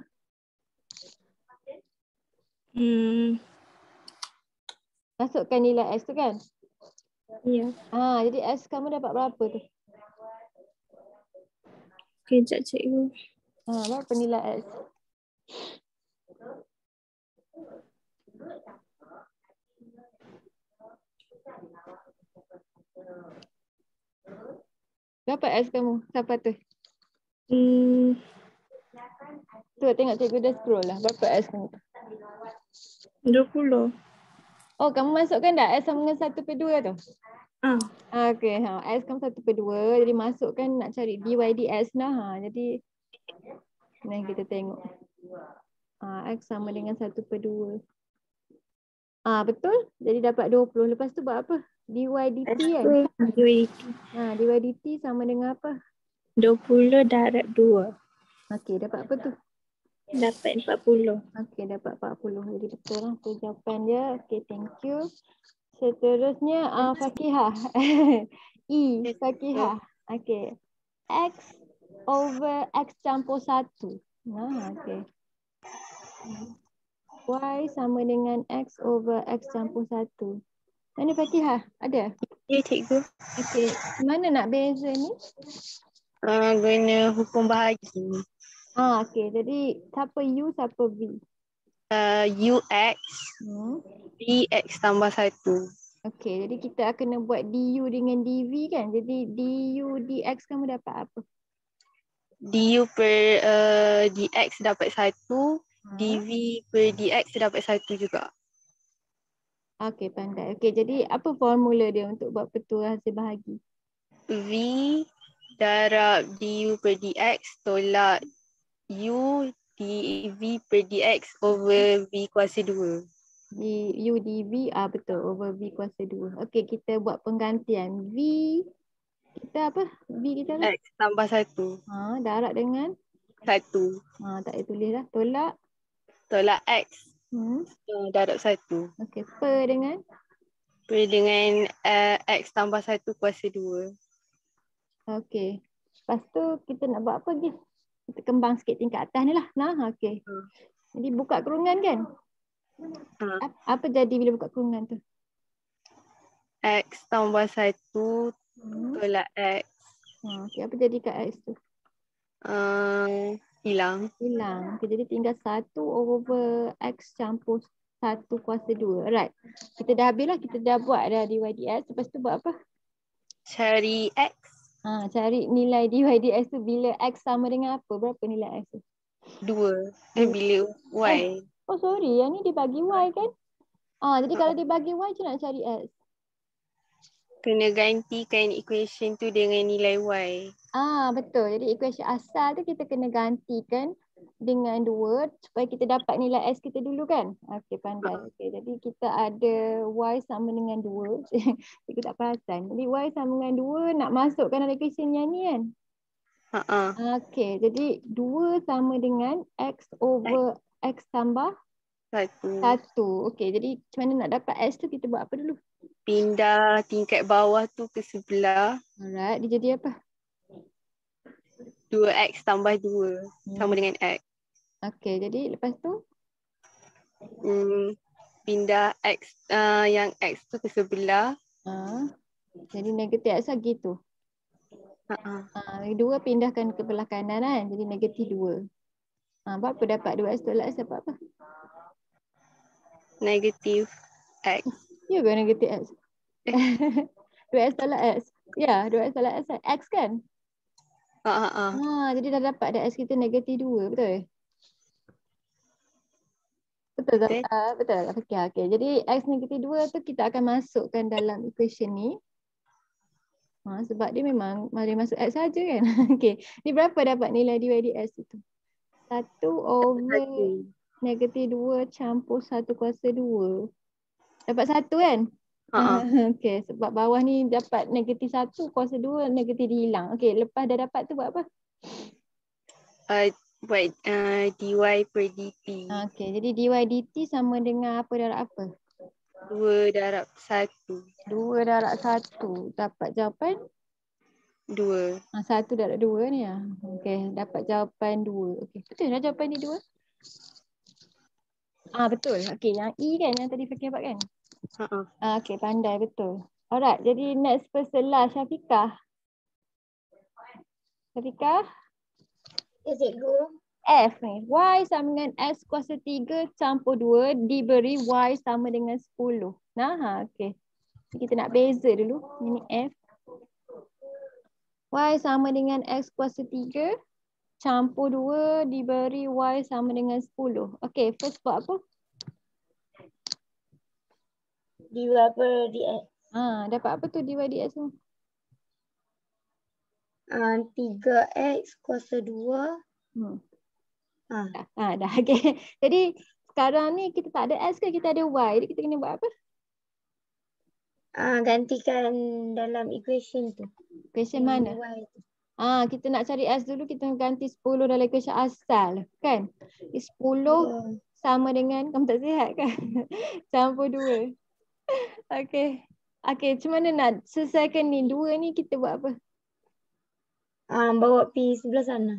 Masukkan nilai S tu kan? Ya. Jadi S kamu dapat berapa tu? Kejap cikgu. Berapa nilai X? Berapa X kamu? Siapa tu? Tu tengok cikgu dah scroll lah. Berapa X kamu? 20. Oh, kamu masukkan dah X sama dengan 1/2 tu? Okey, X kamu 1/2. Jadi masukkan nak cari dy dx lah. Jadi ni kita tengok. X sama dengan 1/2. Betul. Jadi dapat 20. Lepas tu buat apa? dy dt kan? Dy dt sama dengan apa? 20 darab 2. Okey, dapat apa tu? Dapat 40. Okey, dapat 40. Jadi betul lah tu jawapan dia. Okey, thank you. Seterusnya Fakihah. Fakihah. Okey. X over X campur 1. Okey. Y sama dengan X over X campur 1. Mana Fakihah? Ada? Ya, cikgu. Okey. Mana nak beza ni? Guna hukum bahagi. Okey. Jadi siapa U, siapa V? UX, VX tambah 1. Okey. Jadi kita akan buat DU dengan DV kan? Jadi DU DX kamu dapat apa? DU per DX dapat 1. DV per DX dapat 1 juga. Okey, pandai. Okey, jadi apa formula dia untuk buat pertuan hasil bahagi? V darab DU per DX tolak U dV per DX over V kuasa 2. U dV, betul, over V kuasa 2. Okey, kita buat penggantian. V, kita apa? V kita apa? X tambah 1. Darab dengan? 1. Tak payah tulis lah. Tolak X. Darab 1. Okey, per dengan? Per dengan X tambah 1 kuasa 2. Okey. Lepas tu kita nak buat apa lagi? Kita kembang sikit tingkat atas ni lah. Okey. Jadi buka kurungan kan? Apa jadi bila buka kurungan tu? X tambah 1 tolak X. Okey, apa jadi kat X tu? Hilang. Okey, jadi tinggal 1 over X campur 1 kuasa 2. Alright. Kita dah habis lah. Kita dah buat dah dy dx. Lepas tu buat apa? Cari X. Cari nilai dy dx tu bila X sama dengan apa? Berapa nilai X tu? 2. Bila Y. Sorry. Yang ni dibagi Y kan? Jadi kalau dibagi Y, macam nak cari X? Kena gantikan equation tu dengan nilai Y. Betul. Jadi equation asal tu kita kena gantikan dengan 2 supaya kita dapat nilai X kita dulu kan? Okey, pandai. Okey, jadi kita ada Y sama dengan 2. Kita tak perasan. Jadi Y sama dengan 2 nak masukkan dalam equation yang ni kan? Okey, jadi 2 sama dengan X over X tambah 1. Okey, jadi macam mana nak dapat X tu kita buat apa dulu? Pindah tingkat bawah tu ke sebelah. Alright, dia jadi apa? 2X tambah 2 sama dengan X. Okey, jadi lepas tu? Pindah X, yang X tu ke sebelah. Jadi negatif X lagi tu. 2 pindahkan ke belah kanan kan? Jadi negatif 2. Berapa dapat 2X tolak X dapat apa? Negatif X. Ya ke negatif X? 2X tolak X. Ya, 2X tolak X. X kan? Jadi dah dapat dah X kita negatif 2. Betul? Betul tak? Betul tak? Okay. Jadi X negatif 2 tu kita akan masukkan dalam equation ni. Sebab dia memang mari masuk X saja kan? Okey. Ni berapa dapat nilai dy dx itu? 1 over negatif 2 campur 1 kuasa 2. Dapat 1 kan? Okey. Sebab bawah ni dapat negatif 1 kuasa 2 negatif hilang. Okey. Lepas dah dapat tu buat apa? Buat dy per dt. Okey. Jadi dy dt sama dengan apa darab apa? 2 darab 1. 2 darab 1. Dapat jawapan? 2. 1 darab 2 ni lah. Okey, dapat jawapan 2. Okey, betul lah jawapan dia 2. Betul. Okey, yang E kan yang tadi Fakir buat kan? Okey, pandai betul. Alright, jadi next person lah Syafiqah. Syafiqah? Ya cikgu. F ni. Y sama dengan X kuasa 3 campur 2 diberi Y sama dengan 10. Nah, okey. Kita nak beza dulu. Ini F. Y sama dengan X kuasa 3 campur 2 diberi Y sama dengan 10. Okey, first buat apa? dy per dx. Dapat apa tu dy dx tu? 3x kuasa 2. Dah. Okey. Jadi sekarang ni kita tak ada X ke, kita ada Y. Jadi kita kena buat apa? Gantikan dalam equation tu. Equation mana? Y tu. Kita nak cari S dulu, kita ganti 10 dalam equation asal. Kan? 10 sama dengan, kamu tak sihat kan? Campur 2. Okey. Okey, macam mana nak selesaikan ni? 2 ni kita buat apa? Bawa pi sebelah sana.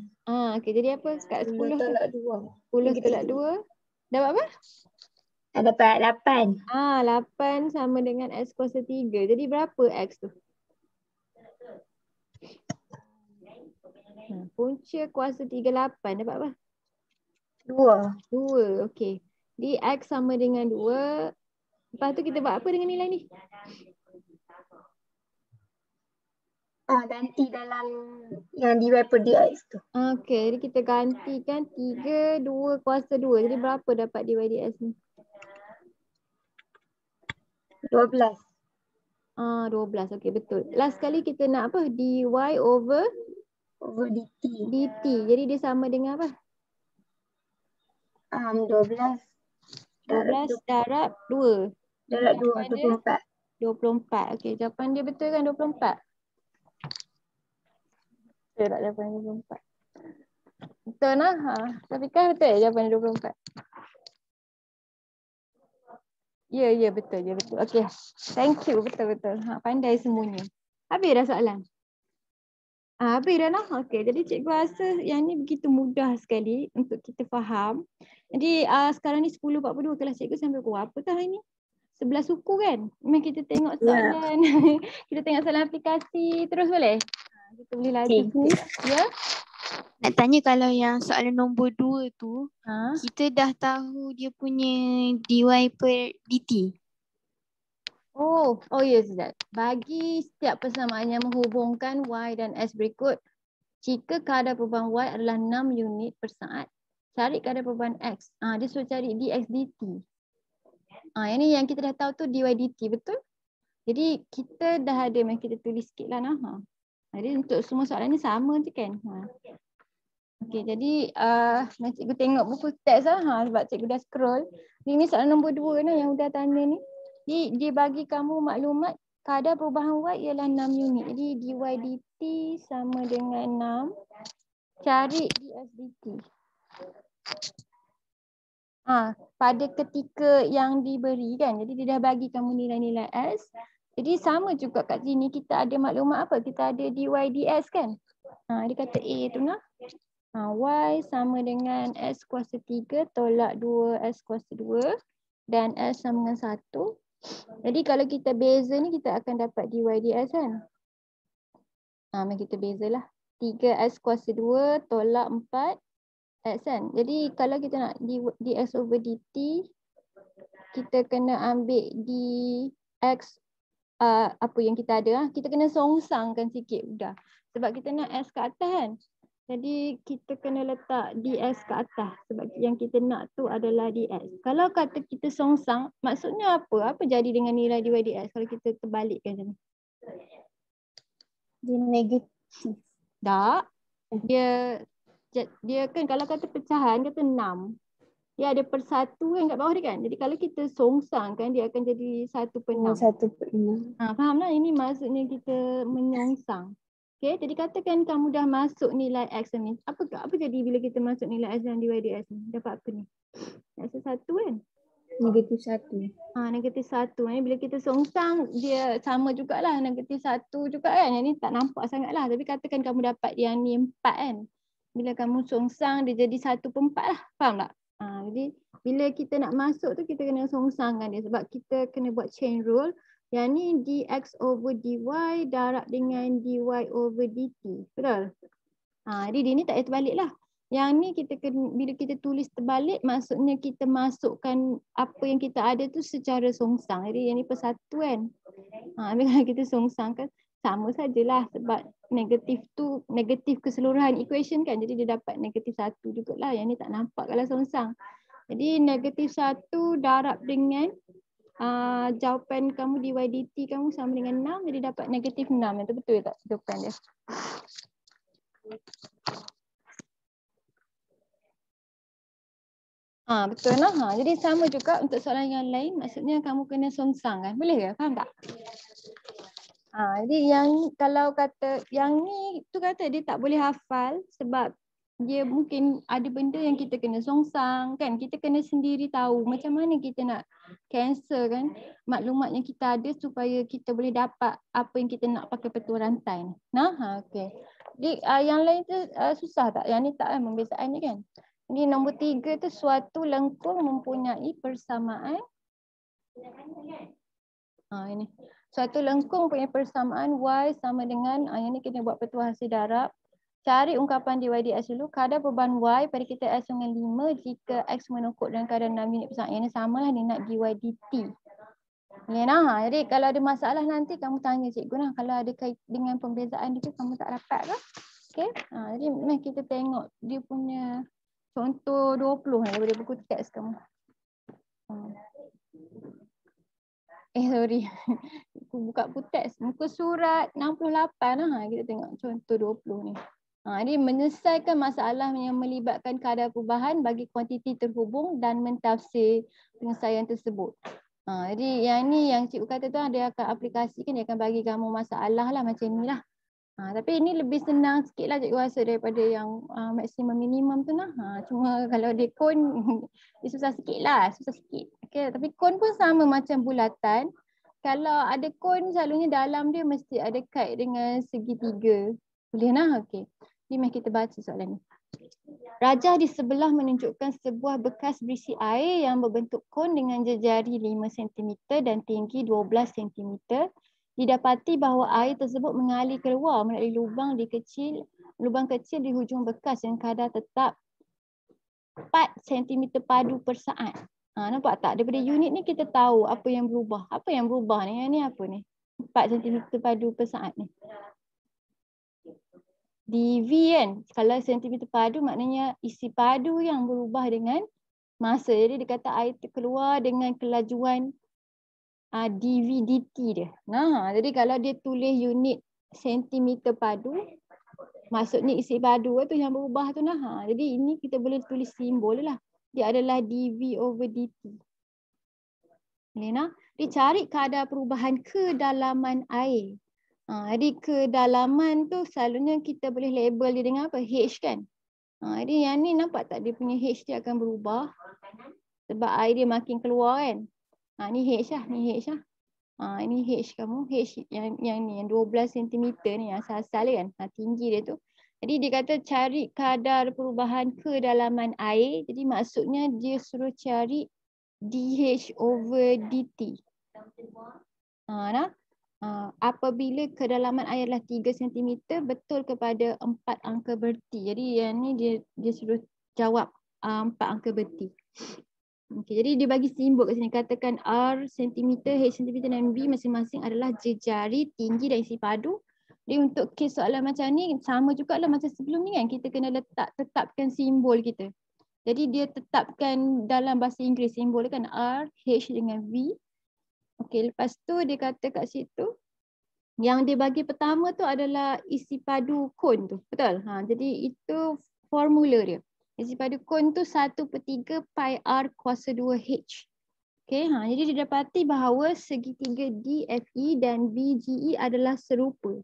Okey, jadi apa? Kat 10 tolak 2. 10 tolak 2. Dapat apa? Dapat 8. 8 sama dengan X kuasa 3. Jadi berapa X tu? Punca kuasa 3, 8. Dapat apa? 2. Okey. Di X sama dengan 2. Lepas tu kita buat apa dengan nilai ni? Ganti dalam yang dy per dx tu. Okey, jadi kita gantikan 3, 2 kuasa 2. Jadi berapa dapat dy dx ni? 12. 12. Okey, betul. Last kali kita nak apa? dy over dt. Jadi dia sama dengan apa? 12 darab 2. darab 2, 24. 24. Okey, jawapan dia betul kan 24? Betul tak jawapan 24? Betul nah? Tapi kan betul jawapan 24? Ya, betul. Okey. Thank you. Betul. Pandai semuanya. Habis dah soalan? Habis dah nah. Okey, jadi cikgu rasa yang ni begitu mudah sekali untuk kita faham. Jadi sekarang ni 10.42 kelas cikgu sampai pukul apa tah ini? 11 suku kan? Memang kita tengok soalan. Kita tengok soalan aplikasi terus boleh? Kita boleh laju sikit. Ya? Nak tanya kalau yang soalan nombor 2 tu, kita dah tahu dia punya dy per dt. Oh ya Zat. Bagi setiap persamaan yang menghubungkan Y dan S berikut, jika kadar perubahan Y adalah 6 unit per saat, cari kadar perubahan X. Dia suruh cari dx dt. Yang ni yang kita dah tahu tu dy dt, betul? Jadi kita dah ada, kita tulis sikit lah. Jadi untuk semua soalan ni sama je kan? Okey, jadi cikgu tengok buku teks sebab cikgu dah scroll. Ini soalan nombor 2 yang dah tanya ni. Dia bagi kamu maklumat kadar perubahan Y ialah 6 unit. Jadi dy dt sama dengan 6. Cari dx dt. Pada ketika yang diberi kan. Jadi dia dah bagi kamu nilai-nilai S. Jadi sama juga kat sini kita ada maklumat apa? Kita ada dy dx kan. Dia kata A tu nah. Y sama dengan S kuasa 3 tolak 2 S kuasa 2 dan S sama dengan 1. Jadi kalau kita beza ni kita akan dapat dy dx kan. Mari kita bezalah. 3S kuasa 2 tolak 4 X kan. Jadi kalau kita nak dx over dt, kita kena ambil dx apa yang kita ada. Kita kena songsangkan sikit dah. Sebab kita nak S ke atas kan. Jadi kita kena letak dx ke atas sebab yang kita nak tu adalah dx. Kalau kata kita songsang, maksudnya apa? Apa jadi dengan nilai dy dx kalau kita terbalikkan macam ni? Dia negatif. Tak. Dia kan kalau kata pecahan kata 6. Dia ada per 1 kan kat bawah dia kan. Jadi kalau kita songsang kan dia akan jadi 1/6. 1/6. Faham lah, ini maksudnya kita menyongsang. Okay, jadi katakan kamu dah masuk nilai X ni. Apa jadi bila kita masuk nilai X dan dy dx ni? Dapat apa ni? Rasa 1 kan? Negatif 1. Negatif 1. Bila kita songsang, dia sama jugalah. Negatif 1 juga kan. Yang ni tak nampak sangat lah. Tapi katakan kamu dapat yang ni 4 kan. Bila kamu songsang, dia jadi 1/4 lah. Faham tak? Jadi bila kita nak masuk tu, kita kena songsangkan dia. Sebab kita kena buat chain rule. Yang ni dx over dy darab dengan dy over dt. Betul? Jadi dia ni tak payah terbalik lah. Yang ni bila kita tulis terbalik, maksudnya kita masukkan apa yang kita ada tu secara songsang. Jadi yang ni persatuan. Tapi kalau kita songsangkan, sama sajalah sebab negatif tu negatif keseluruhan equation kan. Jadi dia dapat negatif 1 jugalah. Yang ni tak nampak kalau songsang. Jadi negatif 1 darab dengan jawapan kamu dy dt kamu sama dengan 6. Jadi dapat negatif 6. Itu betul tak jawapan dia? Betul lah. Jadi sama juga untuk soalan yang lain. Maksudnya kamu kena songsang kan. Boleh ke? Faham tak? Jadi yang kalau kata yang ni tu kata dia tak boleh hafal sebab dia mungkin ada benda yang kita kena songsang kan. Kita kena sendiri tahu macam mana kita nak cancel kan maklumat yang kita ada supaya kita boleh dapat apa yang kita nak pakai petua rantai ni. Okey. Jadi yang lain tu susah tak? Yang ni tak kan pembezaannya kan. Ini nombor 3 tu suatu lengkung mempunyai persamaan. Ini. Suatu lengkung mempunyai persamaan Y sama dengan, yang ni kita buat petua hasil darab. Cari ungkapan dy dx dulu. Kadar beban Y pada kita X dengan 5 jika X menukuk dalam keadaan 6 unit persamaan. Yang ni samalah dia nak dy dt. Jadi kalau ada masalah nanti kamu tanya cikgu kalau ada kait dengan pembezaan dia kamu tak dapat ke? Okay. Jadi mari kita tengok dia punya contoh 20 daripada buku teks kamu. Sorry. Aku buka buku teks. Muka surat 68 kita tengok contoh 20 ni. Jadi menyelesaikan masalah yang melibatkan kadar perubahan bagi kuantiti terhubung dan mentafsir penyelesaian tersebut. Jadi yang ni yang cikgu kata tu dia akan aplikasikan, dia akan bagi kamu masalah lah macam ni lah. Tapi ini lebih senang sikit lah cikgu rasa daripada yang maksimum minimum tu lah. Cuma kalau dia kon, dia susah sikit lah, susah sikit. Okay, tapi kon pun sama macam bulatan. Kalau ada kon selalunya dalam dia mesti ada kait dengan segitiga. Boleh lah? Okay. Jadi mari kita baca soalan ni. Rajah di sebelah menunjukkan sebuah bekas berisi air yang berbentuk kon dengan jejari 5 cm dan tinggi 12 cm. Didapati bahawa air tersebut mengalir keluar melalui lubang kecil di hujung bekas yang kadar tetap 4 cm padu per saat. Nampak tak? Daripada unit ni kita tahu apa yang berubah. Apa yang berubah ni? Yang ni apa ni? 4 cm padu per saat ni. dV kan? Kalau cm padu maknanya isi padu yang berubah dengan masa. Jadi dia kata air keluar dengan kelajuan dV dt dia. Jadi kalau dia tulis unit sentimeter padu, maksudnya isi padu tu yang berubah tu Jadi ini kita boleh tulis simbol lah. Dia adalah dV over dt. Dia cari kadar perubahan kedalaman air. Jadi kedalaman tu selalunya kita boleh label dia dengan apa? H kan? Jadi yang ni nampak tak dia punya H dia akan berubah. Sebab air dia makin keluar kan? Ni H lah, ni H lah. Ini H kamu, H yang ni, yang 12 cm ni asal-asal kan, tinggi dia tu. Jadi dia kata cari kadar perubahan kedalaman air. Jadi maksudnya dia suruh cari dH over dt. Apabila kedalaman air adalah 3 cm betul kepada 4 angka berti. Jadi yang ni dia suruh jawab 4 angka berti. Okay, jadi dia bagi simbol kat sini. Katakan R cm, H cm dan V masing-masing adalah jejari, tinggi dan isi padu. Jadi untuk kes soalan macam ni sama jugalah macam sebelum ni kan. Kita kena tetapkan simbol kita. Jadi dia tetapkan dalam bahasa Inggeris simbol dia kan R, H dengan V. Okey, lepas tu dia kata kat situ yang dia bagi pertama tu adalah isi padu kon tu. Betul? Jadi itu formula dia. Isi padu kon tu 1/3 pi R kuasa 2H. Okay, jadi didapati bahawa segitiga DFE dan BGE adalah serupa.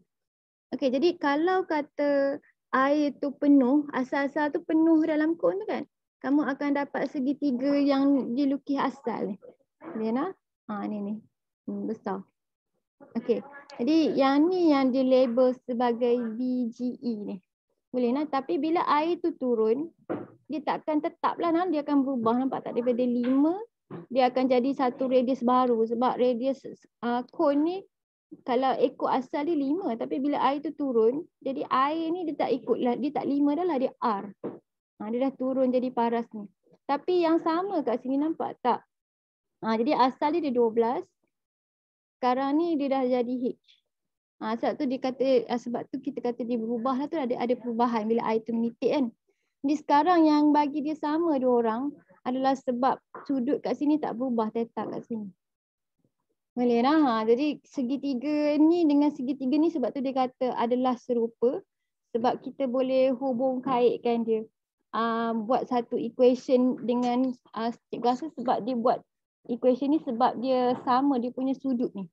Okay, jadi kalau kata air tu penuh, asal-asal tu penuh dalam kon tu kan, kamu akan dapat segitiga yang dilukis asal ni. Lihat ni besar. Okay, jadi yang ni yang di label sebagai BGE ni. Boleh tapi bila air tu turun, dia takkan tetap lah, dia akan berubah. Nampak tak? Daripada 5, dia akan jadi satu radius baru. Sebab radius kon ni, kalau ikut asal dia 5. Tapi bila air tu turun, jadi air ni dia tak ikut lah. Dia tak 5 dah lah, dia R. Dia dah turun jadi paras ni. Tapi yang sama kat sini nampak tak? Jadi asal dia 12. Sekarang ni dia dah jadi H. Sebab tu kita kata dia berubah lah tu, ada perubahan bila air tu menitik kan. Jadi sekarang yang bagi dia sama dua orang adalah sebab sudut kat sini tak berubah, theta kat sini. Boleh lah. Jadi segitiga ni dengan segitiga ni sebab tu dia kata adalah serupa. Sebab kita boleh hubung kaitkan dia. Buat satu equation dengan cikgu rasa sebab dia buat equation ni sebab dia sama dia punya sudut ni.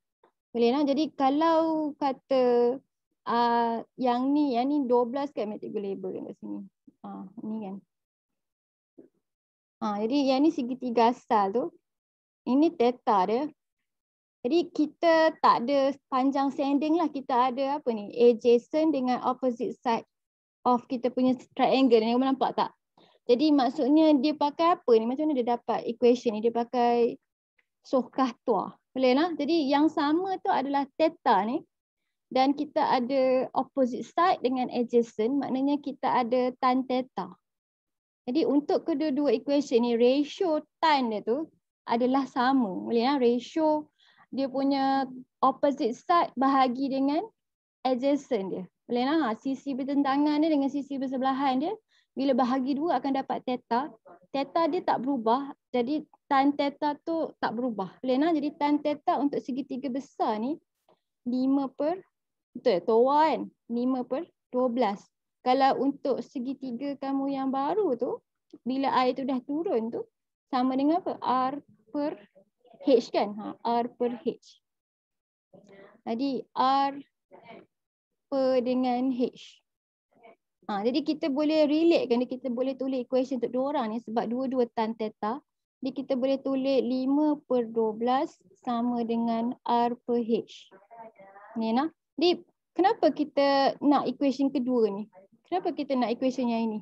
Boleh lah. Jadi kalau kata yang ni 12 kan cikgu label kan kat sini. Ni kan. Jadi yang ni segitiga asal tu. Ini theta dia. Jadi kita tak ada panjang sending lah. Kita ada apa ni? Adjacent dengan opposite side of kita punya triangle ni. Kamu nampak tak? Jadi maksudnya dia pakai apa ni? Macam mana dia dapat equation ni? Dia pakai sohkah tua. Boleh lah. Jadi yang sama tu adalah theta ni. Dan kita ada opposite side dengan adjacent. Maknanya kita ada tan theta. Jadi untuk kedua-dua equation ni, ratio tan dia tu adalah sama. Boleh lah. Ratio dia punya opposite side bahagi dengan adjacent dia. Boleh lah. Sisi bertentangan dia dengan sisi bersebelahan dia. Bila bahagi dua akan dapat theta. Theta dia tak berubah. Jadi tan theta tu tak berubah. Boleh lah. Jadi tan theta untuk segitiga besar ni 5 per, betul toa kan? 5/12. Kalau untuk segitiga kamu yang baru tu, bila air tu dah turun tu, sama dengan apa? R per H kan? R per H. Jadi R per dengan H. Jadi kita boleh relate kan? Kita boleh tulis equation untuk dua orang ni sebab dua-dua tan theta. Jadi kita boleh tulis 5/12 sama dengan R per H. Ni nah. Jadi kenapa kita nak equation kedua ni? Kenapa kita nak equation yang ini?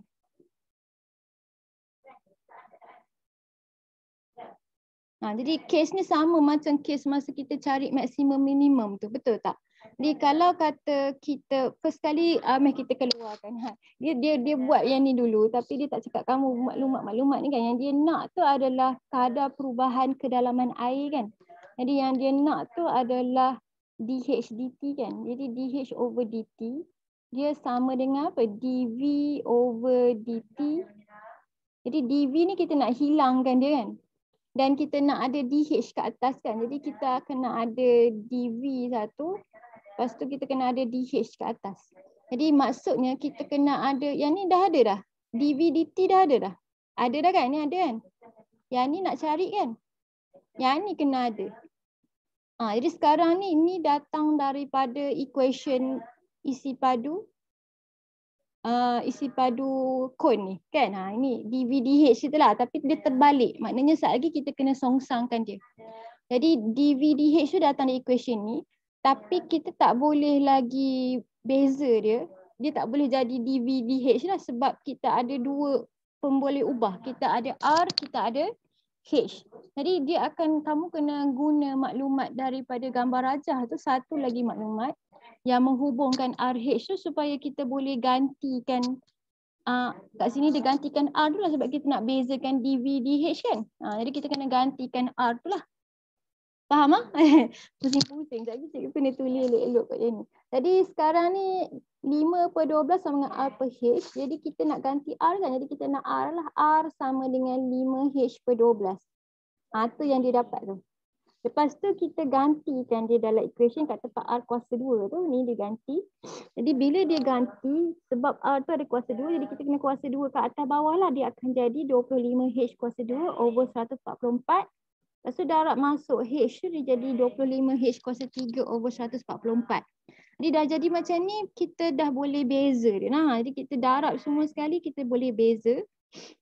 Jadi case ni sama macam case masa kita cari maksimum minimum tu. Betul tak? Jadi kalau kata kita first kali kita keluarkan. Dia buat yang ni dulu tapi dia tak cakap kamu maklumat-maklumat ni kan. Yang dia nak tu adalah kadar perubahan kedalaman air kan. Jadi yang dia nak tu adalah dH dt kan. Jadi dH over dt dia sama dengan apa? dV over dt. Jadi dV ni kita nak hilangkan dia kan. Dan kita nak ada dH kat atas kan. Jadi kita kena ada dV satu. Lepas tu kita kena ada dH kat atas. Jadi maksudnya kita kena ada. Yang ni dah ada dah. dV dt dah ada dah. Ada dah kan? Ni ada kan? Yang ni nak cari kan? Yang ni kena ada. Jadi sekarang ni datang daripada equation isi padu kon ni kan. Ini dV/dH itulah tapi dia terbalik. Maknanya saat lagi kita kena songsangkan dia. Jadi dV/dH tu datang dari equation ni tapi kita tak boleh lagi beza dia. Dia tak boleh jadi dV/dH lah sebab kita ada dua pemboleh ubah. Kita ada R, kita ada H. Jadi kamu kena guna maklumat daripada gambar rajah tu satu lagi maklumat yang menghubungkan RH tu supaya kita boleh gantikan kat sini dia gantikan R tu lah sebab kita nak bezakan dV/dH kan. Jadi kita kena gantikan R tu lah. Faham ah? Pusing-pusing. Sekejap cikgu kena tulis elok-elok kat yang ni. Jadi sekarang ni 5/12 sama dengan R per H. Jadi kita nak ganti R kan. Jadi kita nak R lah. R sama dengan 5H/12. Tu yang dia dapat tu. Lepas tu kita gantikan dia dalam equation kat tempat R kuasa 2 tu. Ni dia ganti. Jadi bila dia ganti, sebab R tu ada kuasa 2, jadi kita kena kuasa 2 kat atas bawah lah. Dia akan jadi 25H kuasa 2 over 144. Lepas tu darab masuk H tu dia jadi 25H kuasa 3 over 144. Jadi dah jadi macam ni, kita dah boleh beza dia. Jadi kita darab semua sekali, kita boleh beza.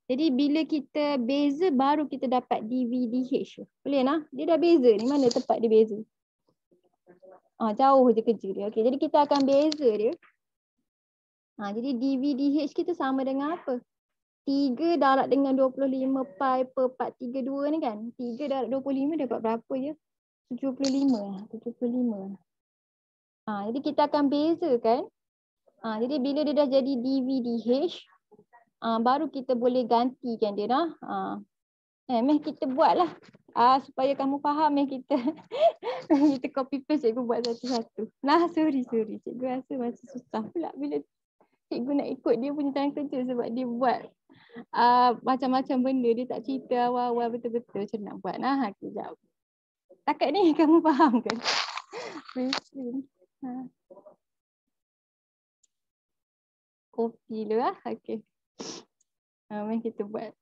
Jadi bila kita beza baru kita dapat dV/dH. Boleh lah. Dia dah beza ni. Mana tempat dia beza? Jauh je kerja dia. Okey, jadi kita akan beza dia. Jadi dV/dH kita sama dengan apa? 3 darab dengan 25 pi per 432 ni kan. 3 darab 25 dapat berapa je? 75. Jadi kita akan bezakan. Jadi bila dia dah jadi dV/dH, baru kita boleh gantikan dia nah. Meh kita buatlah supaya kamu faham kita kita copy paste cikgu buat satu-satu. Nah, sorry. Cikgu rasa macam susah pula bila cikgu nak ikut dia punya time kerja sebab dia buat macam-macam benda. Dia tak cerita awal-awal betul-betul macam nak buat. Nah, kejap. Takat ni kamu faham ke? Kopi dulu lah. Okay. Mari kita buat.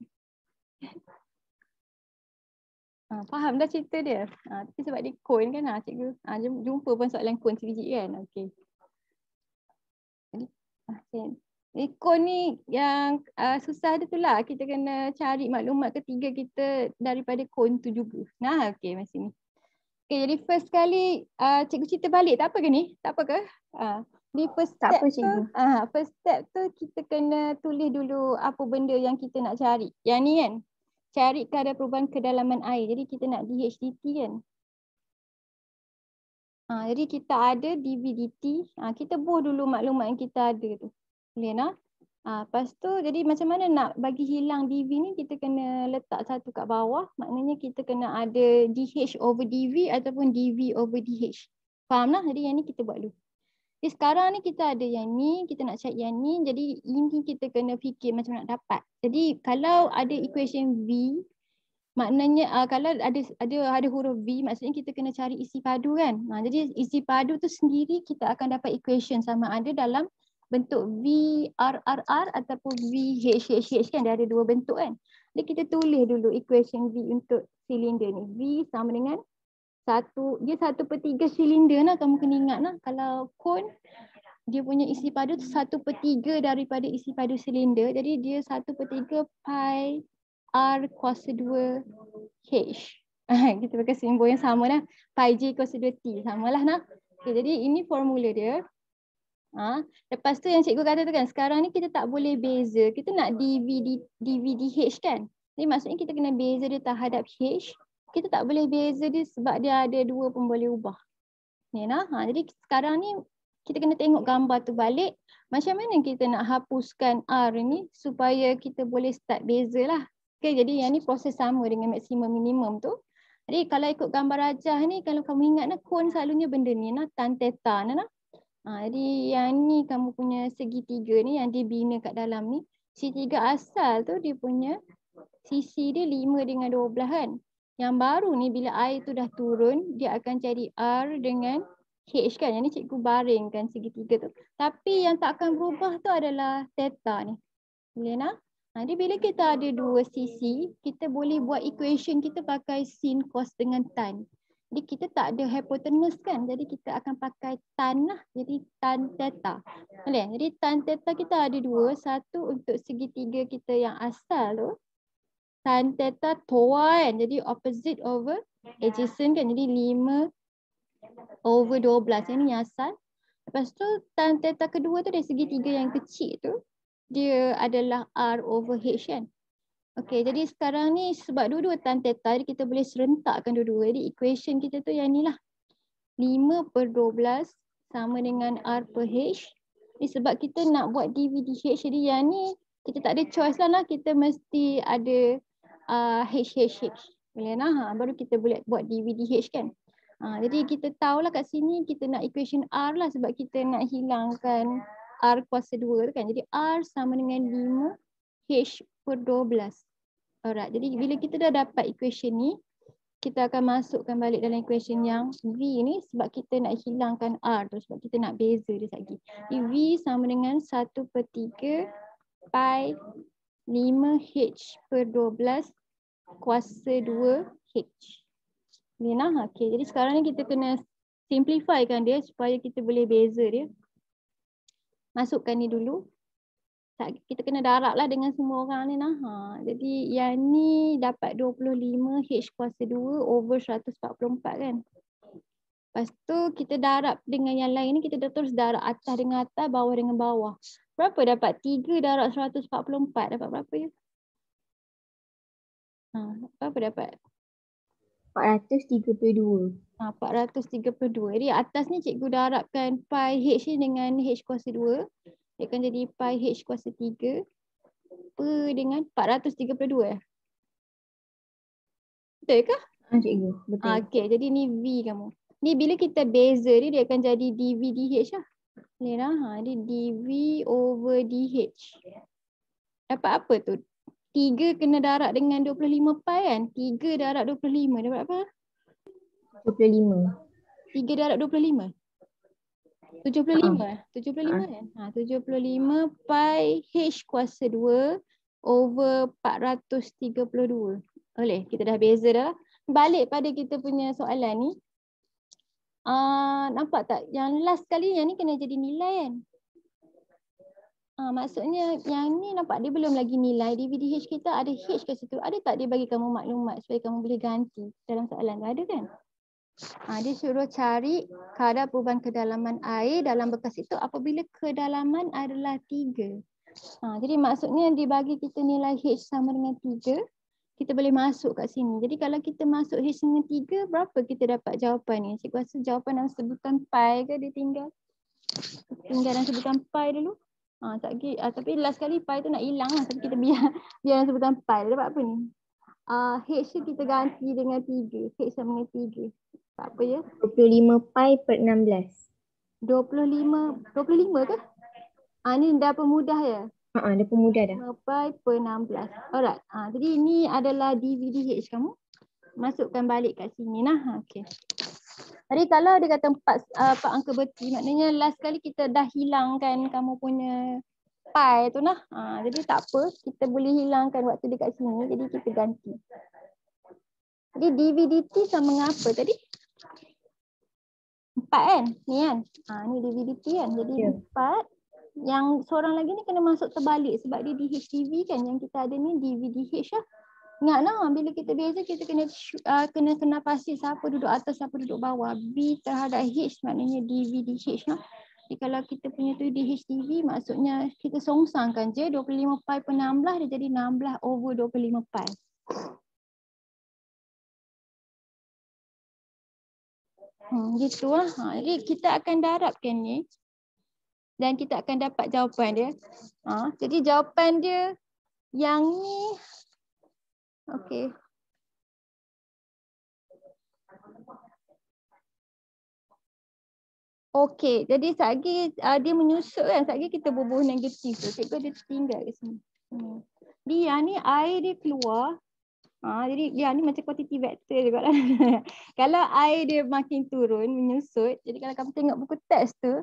Faham dah cerita dia? Tapi sebab dia kon kan cikgu. Jumpa pun soalan kon sebiji kan. Okay. Jadi kon ni yang susah dia tu lah. Kita kena cari maklumat ketiga kita daripada kon tu juga. Nah, okay macam ni. Okay, jadi first kali cikgu cerita balik tak apa ke ni? Tak apa ke? Ni first step tu, first step tu kita kena tulis dulu apa benda yang kita nak cari. Yang ni kan, cari kadar perubahan kedalaman air. Jadi kita nak DHDT kan. Jadi kita ada DVDT. Kita buh dulu maklumat yang kita ada tu. Boleh nak? Lepas tu jadi macam mana nak bagi hilang DV ni, kita kena letak satu kat bawah. Maknanya kita kena ada DH over DV ataupun DV over DH. Faham lah? Jadi yang ni kita buat dulu. Jadi sekarang ni kita ada yang ni, kita nak cari yang ni. Jadi ini kita kena fikir macam nak dapat. Jadi kalau ada equation V, maknanya kalau ada huruf V, maksudnya kita kena cari isi padu kan. Jadi isi padu tu sendiri kita akan dapat equation sama ada dalam bentuk VRRR ataupun VHHH kan. Dia ada dua bentuk kan. Jadi kita tulis dulu equation V untuk silinder ni. V sama dengan dia 1/3 silinder lah, kamu kena ingat lah. Kalau kon, dia punya isi padu tu 1/3 daripada isi padu silinder. Jadi dia 1/3 pi R kuasa 2 H. Kita pakai simbol yang sama lah. Pi J kuasa 2 T. Samalah nah. Okay, jadi ini formula dia. Lepas tu yang cikgu kata tu kan, sekarang ni kita tak boleh beza. Kita nak DVDH kan. Jadi maksudnya kita kena beza dia terhadap H. Kita tak boleh beza dia sebab dia ada dua pun boleh ubah. Ni nah. Jadi sekarang ni kita kena tengok gambar tu balik. Macam mana kita nak hapuskan R ni supaya kita boleh start beza lah. Okay, jadi yang ni proses sama dengan maksimum minimum tu. Jadi kalau ikut gambar rajah ni, kalau kamu ingat nah, kon selalunya benda ni nah, tan theta nah. Jadi yang ni kamu punya segitiga ni yang dibina kat dalam ni. Segitiga asal tu dia punya sisi dia 5 dengan 12 kan. Yang baru ni bila air tu dah turun, dia akan jadi R dengan H kan. Yang ni cikgu baringkan segitiga tu. Tapi yang tak akan berubah tu adalah theta ni. Boleh nak? Jadi bila kita ada dua sisi, kita boleh buat equation kita pakai sin, cos dengan tan. Jadi kita tak ada hypotenuse kan. Jadi kita akan pakai tan lah. Jadi tan theta. Boleh? Jadi tan theta kita ada dua. Satu untuk segitiga kita yang asal tu. Tan theta toa kan. Jadi opposite over adjacent kan. Jadi 5 over 12. Yang ni yang asal. Lepas tu tan theta kedua tu dari segitiga yang kecil tu. Dia adalah R over H kan. Okey, jadi sekarang ni sebab dua-dua tan theta, jadi kita boleh serentakkan dua-dua. Jadi equation kita tu yang ni lah. 5/12 sama dengan R per H. Ni sebab kita nak buat DVDH, jadi yang ni kita tak ada choice lah. Kita mesti ada HHH. Boleh lah, baru kita boleh buat DVDH kan. Jadi kita tahulah kat sini kita nak equation R lah sebab kita nak hilangkan R kuasa 2 kan. Jadi R sama dengan 5H/12. Alright, jadi bila kita dah dapat equation ni, kita akan masukkan balik dalam equation yang V ni sebab kita nak hilangkan R tu, sebab kita nak beza dia lagi. Jadi V sama dengan 1/3 pi 5H/12 kuasa 2H. Boleh nak? Okay, jadi sekarang ni kita kena simplifykan dia supaya kita boleh beza dia. Masukkan ni dulu. Kita kena darab lah dengan semua orang ni nah. Jadi yang ni dapat 25 H kuasa 2 over 144 kan. Lepas tu kita darab dengan yang lain ni, kita dah terus darab atas dengan atas, bawah dengan bawah. Berapa dapat? 3 darab 144 dapat berapa ya? Berapa dapat? 432. 432. Jadi atas ni cikgu darabkan pi H ni dengan H kuasa 2. Dia akan jadi pi H kuasa 3. apa dengan 432? Betul ke? Cikgu, betul. Okey, jadi ni V kamu. Ni bila kita beza dia akan jadi dV dH lah. Ni lah, dia dV over dH. Dapat apa tu? 3 kena darab dengan 25 pi kan? 3 darab 25 dapat apa? 25. 3 darab 25? 75? 75 kan? 75 pi H kuasa 2 over 432. Boleh, kita dah beza dah. Balik pada kita punya soalan ni. Nampak tak? Yang last kali yang ni kena jadi nilai kan? Maksudnya yang ni nampak dia belum lagi nilai. DVDH kita ada H kat situ. Ada tak dia bagi kamu maklumat supaya kamu boleh ganti dalam soalan? Ada kan? Dia suruh cari kadar perubahan kedalaman air dalam bekas itu apabila kedalaman adalah 3. Jadi maksudnya dia bagi kita nilai H sama dengan 3. Kita boleh masuk kat sini. Jadi kalau kita masuk H dengan 3, berapa kita dapat jawapan ni? Cikgu rasa jawapan dalam sebutan pi ke dia tinggal? Tinggal dalam sebutan pi dulu. Tapi last kali pi tu nak hilang lah. Tapi kita biar dalam sebutan pi. Dapat apa ni? H tu kita ganti dengan 3. H sama dengan 3. Tak apa ya? 25 pi per 16. 25 ke? Ni dah pemudah ya? Dia pemudah dah. 5 pi per 16. Alright. Jadi ini adalah DVDH kamu. Masukkan balik kat sini lah. Okay. Jadi kalau dia kata 4 angka berti, maknanya last kali kita dah hilangkan kamu punya pi tu lah. Jadi tak apa. Kita boleh hilangkan waktu dekat sini. Jadi kita ganti. Jadi DVDT sama dengan apa tadi? 4 kan? Ni kan? Ni DVDT kan? Jadi 4. Yang seorang lagi ni kena masuk terbalik sebab dia DHDV kan. Yang kita ada ni DVDH lah. Ingat lah bila kita beza kita kena pasti siapa duduk atas siapa duduk bawah. B terhadap H maknanya DVDH lah. Jadi kalau kita punya tu DHDV maksudnya kita songsangkan je 25 pi per 16 dia jadi 16 over 25 pi. Gitu lah. Jadi kita akan darabkan ni. Dan kita akan dapat jawapan dia. Jadi jawapan dia yang ni. Okey. Okey, jadi sekali dia menyusut kan. Sekali kita bubuh negatif tu. Cikgu dia tinggal kat sini. Dia ni air dia keluar. Jadi dia ni macam kuantiti vektor juga lah. Kalau air dia makin turun, menyusut. Jadi kalau kamu tengok buku teks tu.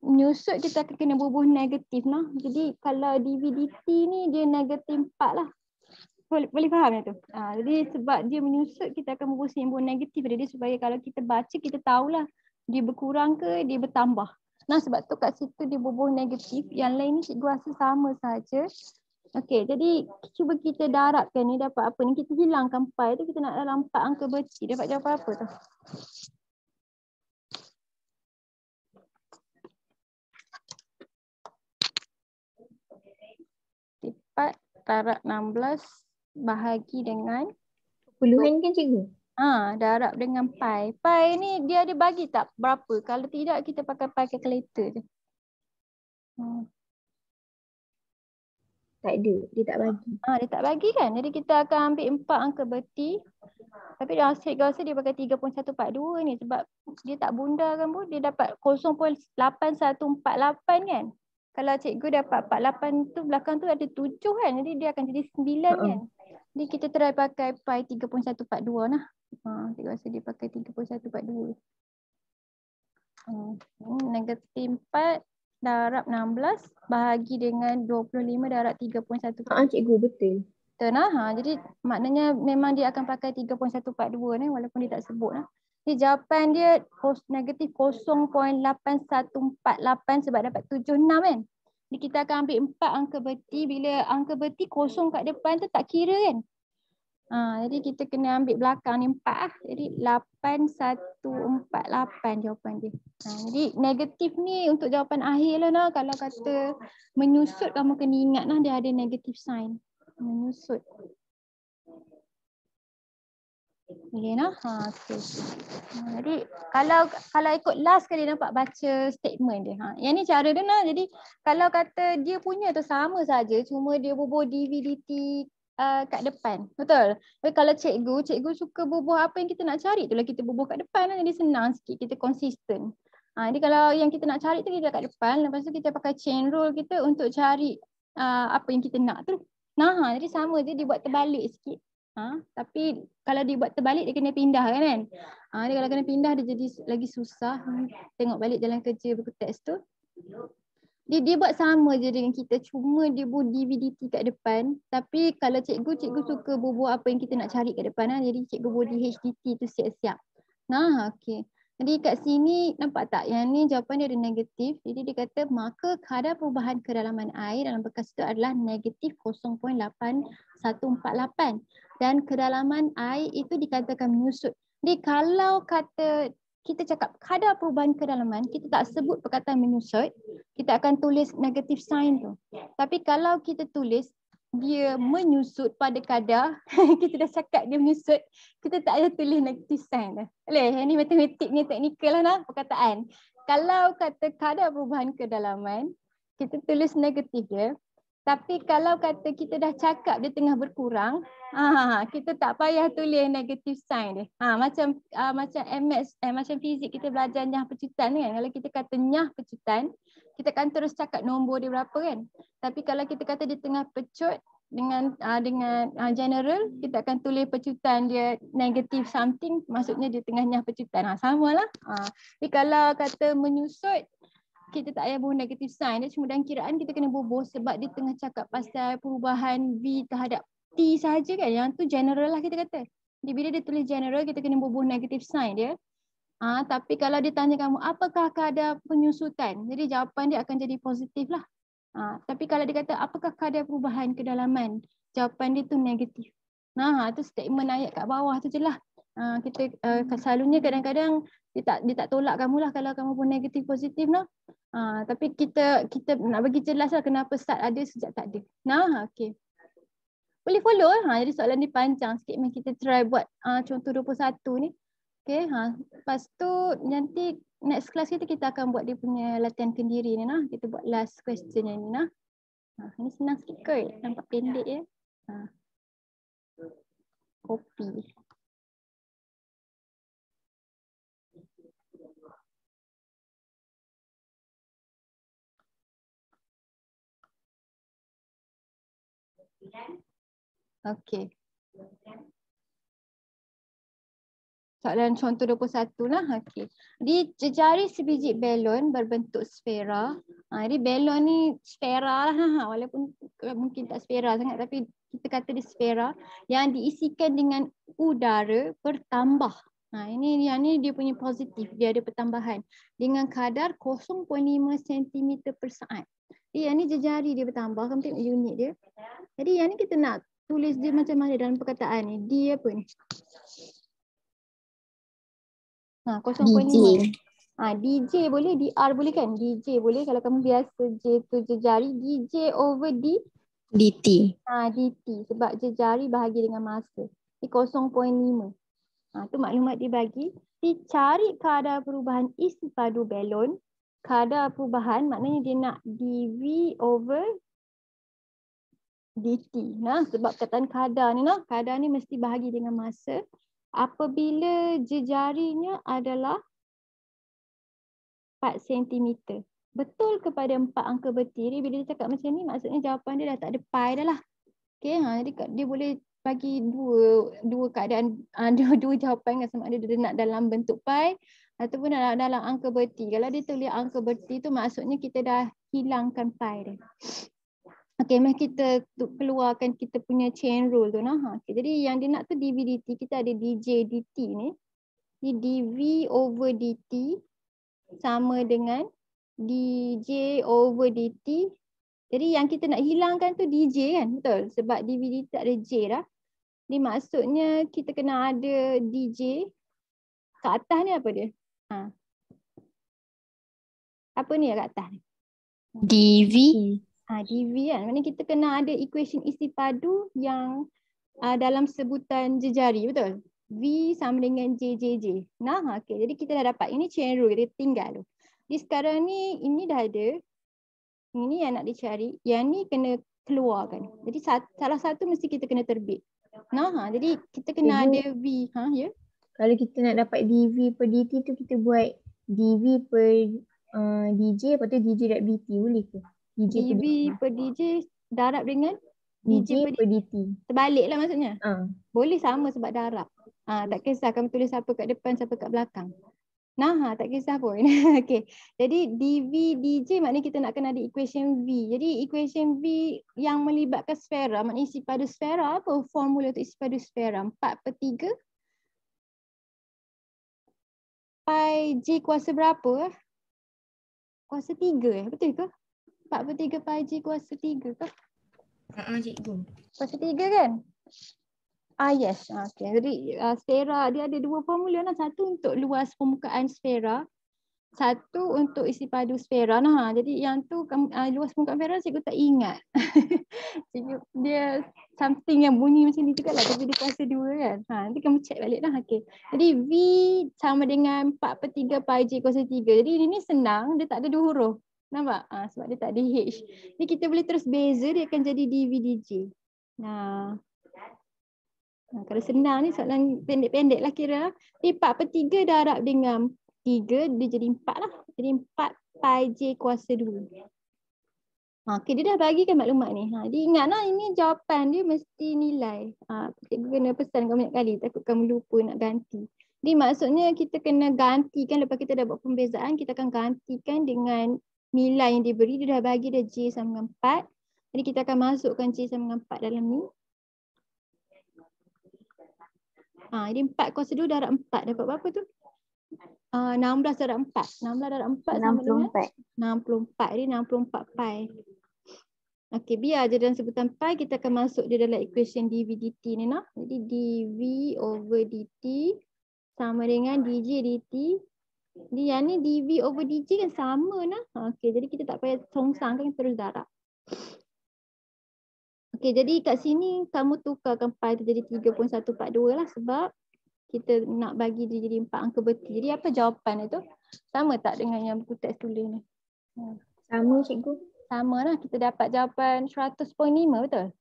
Menyusut kita akan kena bubuh negatif lah. Jadi kalau DVDT ni dia negatif 4 lah. Boleh faham ya tu? Jadi sebab dia menyusut kita akan bubuh simbol negatif pada dia supaya kalau kita baca kita tahulah dia berkurang ke dia bertambah. Sebab tu kat situ dia bubuh negatif. Yang lain ni cikgu rasa sama saja. Okey, jadi cuba kita darabkan ni dapat apa ni? Kita hilangkan pi tu kita nak dalam 4 angka berti. Dapat jawapan apa tu? 4 darab 16 bahagi dengan puluhan kan cikgu? Darab dengan pi. Pi ni dia ada bagi tak berapa? Kalau tidak kita pakai pi calculator je. Tak ada, dia tak bagi. Dia tak bagi kan? Jadi kita akan ambil 4 angka berti. Tapi cikgu rasa dia pakai 3.142 ni sebab dia tak bunda kan pun. Dia dapat 0.8148 kan? Kalau cikgu dapat 48 tu belakang tu ada 7 kan. Jadi dia akan jadi 9 kan. Jadi kita try pakai pi 3.142 lah. Cikgu rasa dia pakai 3.142. Negatif 4 darab 16 bahagi dengan 25 darab 3.142. Cikgu betul. Betul lah. Jadi maknanya memang dia akan pakai 3.142 ni walaupun dia tak sebut lah. Jadi jawapan dia negatif 0.8148 sebab dapat 76 kan. Jadi kita akan ambil 4 angka berti. Bila angka berti kosong kat depan tu tak kira kan. Jadi kita kena ambil belakang ni 4 lah. Jadi 8148 jawapan dia. Jadi negatif ni untuk jawapan akhir lah. Kalau kata menyusut kamu kena ingat lah dia ada negatif sign. Menyusut. Boleh nah. Okey. Jadi kalau ikut last kali nampak baca statement dia. Yang ni cara dia nah. Jadi kalau kata dia punya tu sama saja, cuma dia bubuh DVDT kat depan. Betul? Tapi kalau cikgu suka bubuh apa yang kita nak cari itulah kita bubuh kat depan lah. Jadi senang sikit, kita konsisten. Jadi kalau yang kita nak cari tu kita kat depan, lepas tu kita pakai chain rule kita untuk cari apa yang kita nak tu. Nah, jadi sama je, dia buat terbalik sikit. Tapi kalau dibuat terbalik dia kena pindah kan. Dia kalau kena pindah dia jadi lagi susah. Tengok balik dalam kerja buku teks tu. Dia buat sama je dengan kita, cuma dia buat DVDT kat depan. Tapi kalau cikgu suka bubuh apa yang kita nak cari kat depan. Jadi cikgu buat DHDT tu siap-siap. Nah, okey. Jadi kat sini nampak tak yang ni jawapan dia ada negatif. Jadi dia kata maka kadar perubahan kedalaman air dalam bekas itu adalah negatif 0.8148 dan kedalaman air itu dikatakan menyusut. Jadi kalau kata kita cakap kadar perubahan kedalaman, kita tak sebut perkataan menyusut, kita akan tulis negatif sign tu. Tapi kalau kita tulis dia menyusut pada kadar, kita dah cakap dia menyusut, kita tak payah tulis negatif sign dah. Boleh? Yang ni matematik ni teknikal lah nah, perkataan. Kalau kata kadar perubahan kedalaman, kita tulis negatif dia. Tapi kalau kata kita dah cakap dia tengah berkurang, kita tak payah tulis negative sign dia. Macam macam fizik kita belajar nyah pecutan kan. Kalau kita kata nyah pecutan, kita kan terus cakap nombor dia berapa kan. Tapi kalau kita kata dia tengah pecut dengan general, kita akan tulis pecutan dia negative something, maksudnya dia tengah nyah pecutan. Samalah. Tapi kalau kata menyusut, kita tak payah bubuh negative sign. Dia cuma dalam kiraan kita kena bubuh sebab dia tengah cakap pasal perubahan V terhadap T sahaja kan. Yang tu general lah kita kata. Jadi bila dia tulis general, kita kena bubuh negative sign dia. Tapi kalau dia tanya kamu apakah kadar penyusutan, jadi jawapan dia akan jadi positif lah. Tapi kalau dia kata apakah kadar perubahan kedalaman, jawapan dia tu negatif. Nah, tu statement ayat kat bawah tu je lah. Kita selalunya kadang-kadang dia tak tolak kamu lah kalau kamu pun negatif positif noh. Tapi kita nak bagi jelas lah kenapa start ada sejak tak ada. Nah, okey. Boleh follow jadi soalan ni panjang sikit, mari kita try buat contoh 21 ni. Okey, lepas tu nanti next class kita akan buat dia punya latihan kendiri ni nah. Kita buat last question yang ni nah. Ini senang sikit kot, nampak pendek ya. Copy. Okey. Soalan contoh 21 lah. Okey. Di jejari sebiji belon berbentuk sfera. Jadi belon ni sfera lah. Walaupun mungkin tak sfera sangat tapi kita kata dia sfera yang diisikan dengan udara bertambah. Ini yang ni dia punya positif. Dia ada pertambahan dengan kadar 0.5 cm per saat. Jadi yang ni jejari dia bertambah. Kamu tengok unit dia. Jadi yang ni kita nak tulis dia macam mana dalam perkataan ni. D apa ni? 0.5. DJ boleh, DR boleh kan? DJ boleh kalau kamu biasa J tu jejari, DJ over D DT. DT sebab jejari bahagi dengan masa. Di 0.5. Tu maklumat dia bagi. Dicari kadar perubahan isi padu belon. Kadar perubahan maknanya dia nak dV over DT. Sebab kataan kadar ni kadar ni mesti bahagi dengan masa. Apabila jejarinya adalah 4 cm. Betul kepada 4 angka bertiri. Bila dia cakap macam ni maksudnya jawapan dia dah tak ada pi dah lah. Okay, jadi dia boleh bagi dua keadaan, dua jawapan sama ada dia nak dalam bentuk pi ataupun dalam angka berti. Kalau dia tulis angka berti tu maksudnya kita dah hilangkan pi dia. Okey, mari kita keluarkan kita punya chain rule tu Okay, jadi yang dia nak tu dV/dt, kita ada dj dt ni. Di dv over dt sama dengan dj over dt. Jadi yang kita nak hilangkan tu dj kan, betul? Sebab dv/dt tak ada j dah. Jadi maksudnya kita kena ada dj. Kat atas ni apa dia? Apa ni kat atas ni? DV. DV kan. Maksudnya kita kena ada equation isi padu yang dalam sebutan jejari, betul? V sama dengan JJJ. Nah, okey. Jadi kita dah dapat. Ini chain rule. Dia tinggal tu. Jadi sekarang ni, ini dah ada. Ini yang nak dicari. Yang ni kena keluarkan. Jadi salah satu mesti kita kena terbit. Nah, jadi kita kena ada V. Ya? Kalau kita nak dapat DV per DT tu kita buat DV per DJ, lepas tu DJ dot BT, boleh ke? DV per DJ darab dengan DJ per DT. Terbalik lah maksudnya. Boleh sama sebab darab. Tak kisah kamu tulis siapa kat depan, siapa kat belakang. Nah, tak kisah pun. Okey. Jadi DV DJ maknanya kita nak kena ada equation V. Jadi equation V yang melibatkan sfera, maknanya isi padu sfera, apa formula untuk isi padu sfera? 4/3 pi J kuasa berapa? Kuasa 3 betul ke? 4/3 pi J kuasa 3 ke? Cikgu. Kuasa 3 kan? Yes. Okay. Jadi sfera dia ada dua formula lah. Satu untuk luas permukaan sfera. Satu untuk isi padu sfera. Nah, jadi yang tu luas permukaan sfera cikgu tak ingat. Cikgu, dia something yang bunyi macam ni juga lah. Tapi dia kuasa 2 kan. Nanti kamu check balik lah. Okay. Jadi V sama dengan 4/3 pi J kuasa 3. Jadi ini senang. Dia tak ada 2 huruf. Nampak? Sebab dia tak ada H. Jadi kita boleh terus beza. Dia akan jadi DVDJ. Kalau senang ni soalan pendek-pendek lah kira. Jadi 4/3 darab dengan 3, dia jadi 4 lah. Jadi 4 pi J kuasa 2. Okay, dia dah bagikan maklumat ni. Jadi ingat lah ini jawapan dia mesti nilai. Cikgu kena pesan kau banyak kali, takut kamu lupa nak ganti. Jadi maksudnya kita kena gantikan lepas kita dah buat pembezaan, kita akan gantikan dengan nilai yang diberi. Dia dah bagi dia J sama dengan 4. Jadi kita akan masukkan J sama dengan 4 dalam ni. Jadi 4 kuasa 2 darab 4. Dapat berapa tu? 16 darab 4. 16 darab 4 sama dengan 64. Jadi 64 pi. Okey, biar je dalam sebutan pi, kita akan masuk dia dalam equation dV dt ni nah. Jadi dV over dt sama dengan dj dt. Jadi yang ni dV over dj kan sama nah. Okey, jadi kita tak payah songsang kan, terus darab. Okey, jadi kat sini kamu tukarkan pi tu jadi 3.142 lah sebab kita nak bagi dia jadi 4 angka berti. Jadi apa jawapan itu? Sama tak dengan yang buku teks tulis ni? Sama cikgu. Sama lah. Kita dapat jawapan 100.5 betul?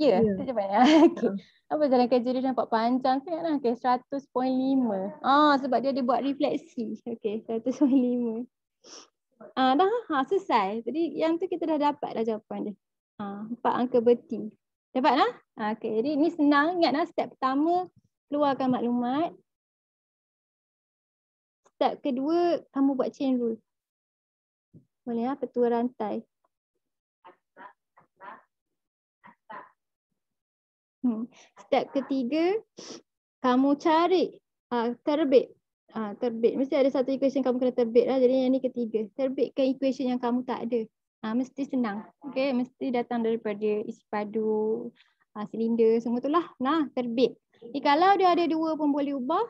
Ya? Yeah, itu jawapannya. Okay. Apa jalan kerja dia nampak panjang sangat lah. Okay, 100.5. Sebab dia ada buat refleksi. Okay, 100.5. Dah selesai. Jadi yang tu kita dah dapat dah jawapan dia. 4 angka berti. Dapat lah? Okay, jadi ni senang. Ingat lah step pertama keluarkan maklumat. Step kedua kamu buat chain rule. Boleh lah petua rantai. Step ketiga kamu cari terbit. Terbit. Mesti ada satu equation kamu kena terbit lah. Jadi yang ni ketiga. Terbitkan equation yang kamu tak ada. Mesti senang. Okay, mesti datang daripada isi padu, silinder, semua tu lah. Nah, terbit. Jadi kalau dia ada 2 pun boleh ubah,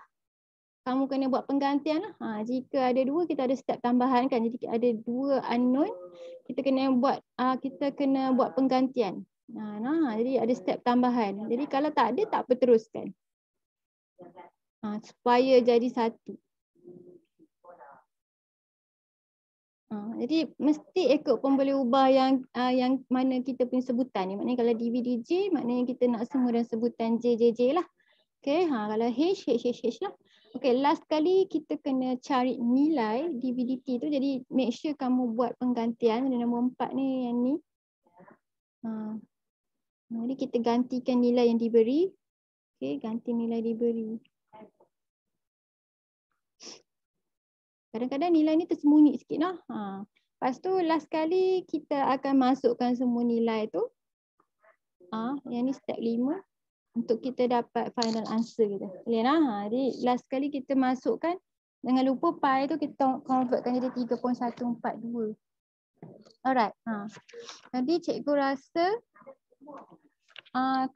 kamu kena buat penggantian lah. Jika ada 2, kita ada step tambahan kan. Jadi ada 2 unknown, kita kena buat penggantian. Jadi ada step tambahan. Jadi kalau tak ada, tak apa teruskan. Supaya jadi 1. Jadi mesti ikut pun boleh ubah yang mana kita punya sebutan ni. Maknanya kalau DVDJ, maknanya kita nak semua dalam sebutan JJJ lah. Okay, kalau H lah. Okay, last kali kita kena cari nilai DVDT tu. Jadi make sure kamu buat penggantian. Nombor 4 ni, yang ni. Jadi kita gantikan nilai yang diberi. Okay, ganti nilai diberi. Kadang-kadang nilai ni tersembunyi sikit lah. Lepas tu last kali kita akan masukkan semua nilai tu. Yang ni step 5. Untuk kita dapat final answer kita. Boleh lah. Jadi last kali kita masukkan. Jangan lupa pi tu kita convertkan jadi 3.142. Alright. Jadi cikgu rasa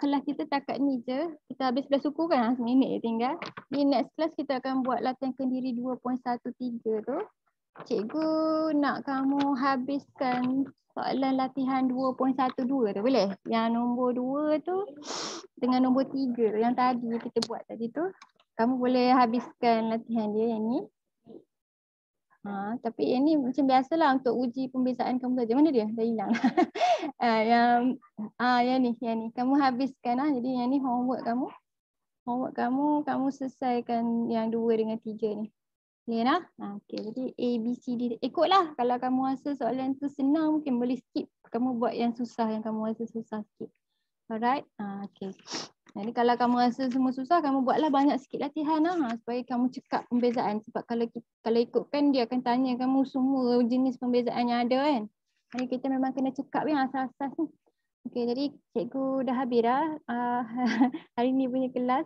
kelas kita takat ni je. Kita habis belas suku kan, 1 minit je tinggal. Di next class kita akan buat latihan kendiri 2.13 tu. Cikgu nak kamu habiskan soalan latihan 2.12 tu, boleh? Yang nombor 2 tu dengan nombor 3 yang tadi kita buat tadi tu. Kamu boleh habiskan latihan dia yang ni. Tapi yang ni macam biasalah untuk uji pembezaan kamu saja. Mana dia? Dah hilang. Yang ni. Kamu habiskan Jadi yang ni homework kamu. Kamu selesaikan yang 2 dengan 3 ni. Clear lah? Okay, jadi A, B, C, D. Ikutlah. Kalau kamu rasa soalan tu senang, mungkin boleh skip. Kamu buat yang susah, yang kamu rasa susah sikit. Alright? Okay. Jadi kalau kamu rasa semua susah, kamu buatlah banyak sikit latihan supaya kamu cekap pembezaan. Sebab kalau ikutkan, dia akan tanya kamu semua jenis pembezaan yang ada kan. Jadi kita memang kena cekap yang asas-asas ni. Okay, jadi cikgu dah habis dah hari ni punya kelas.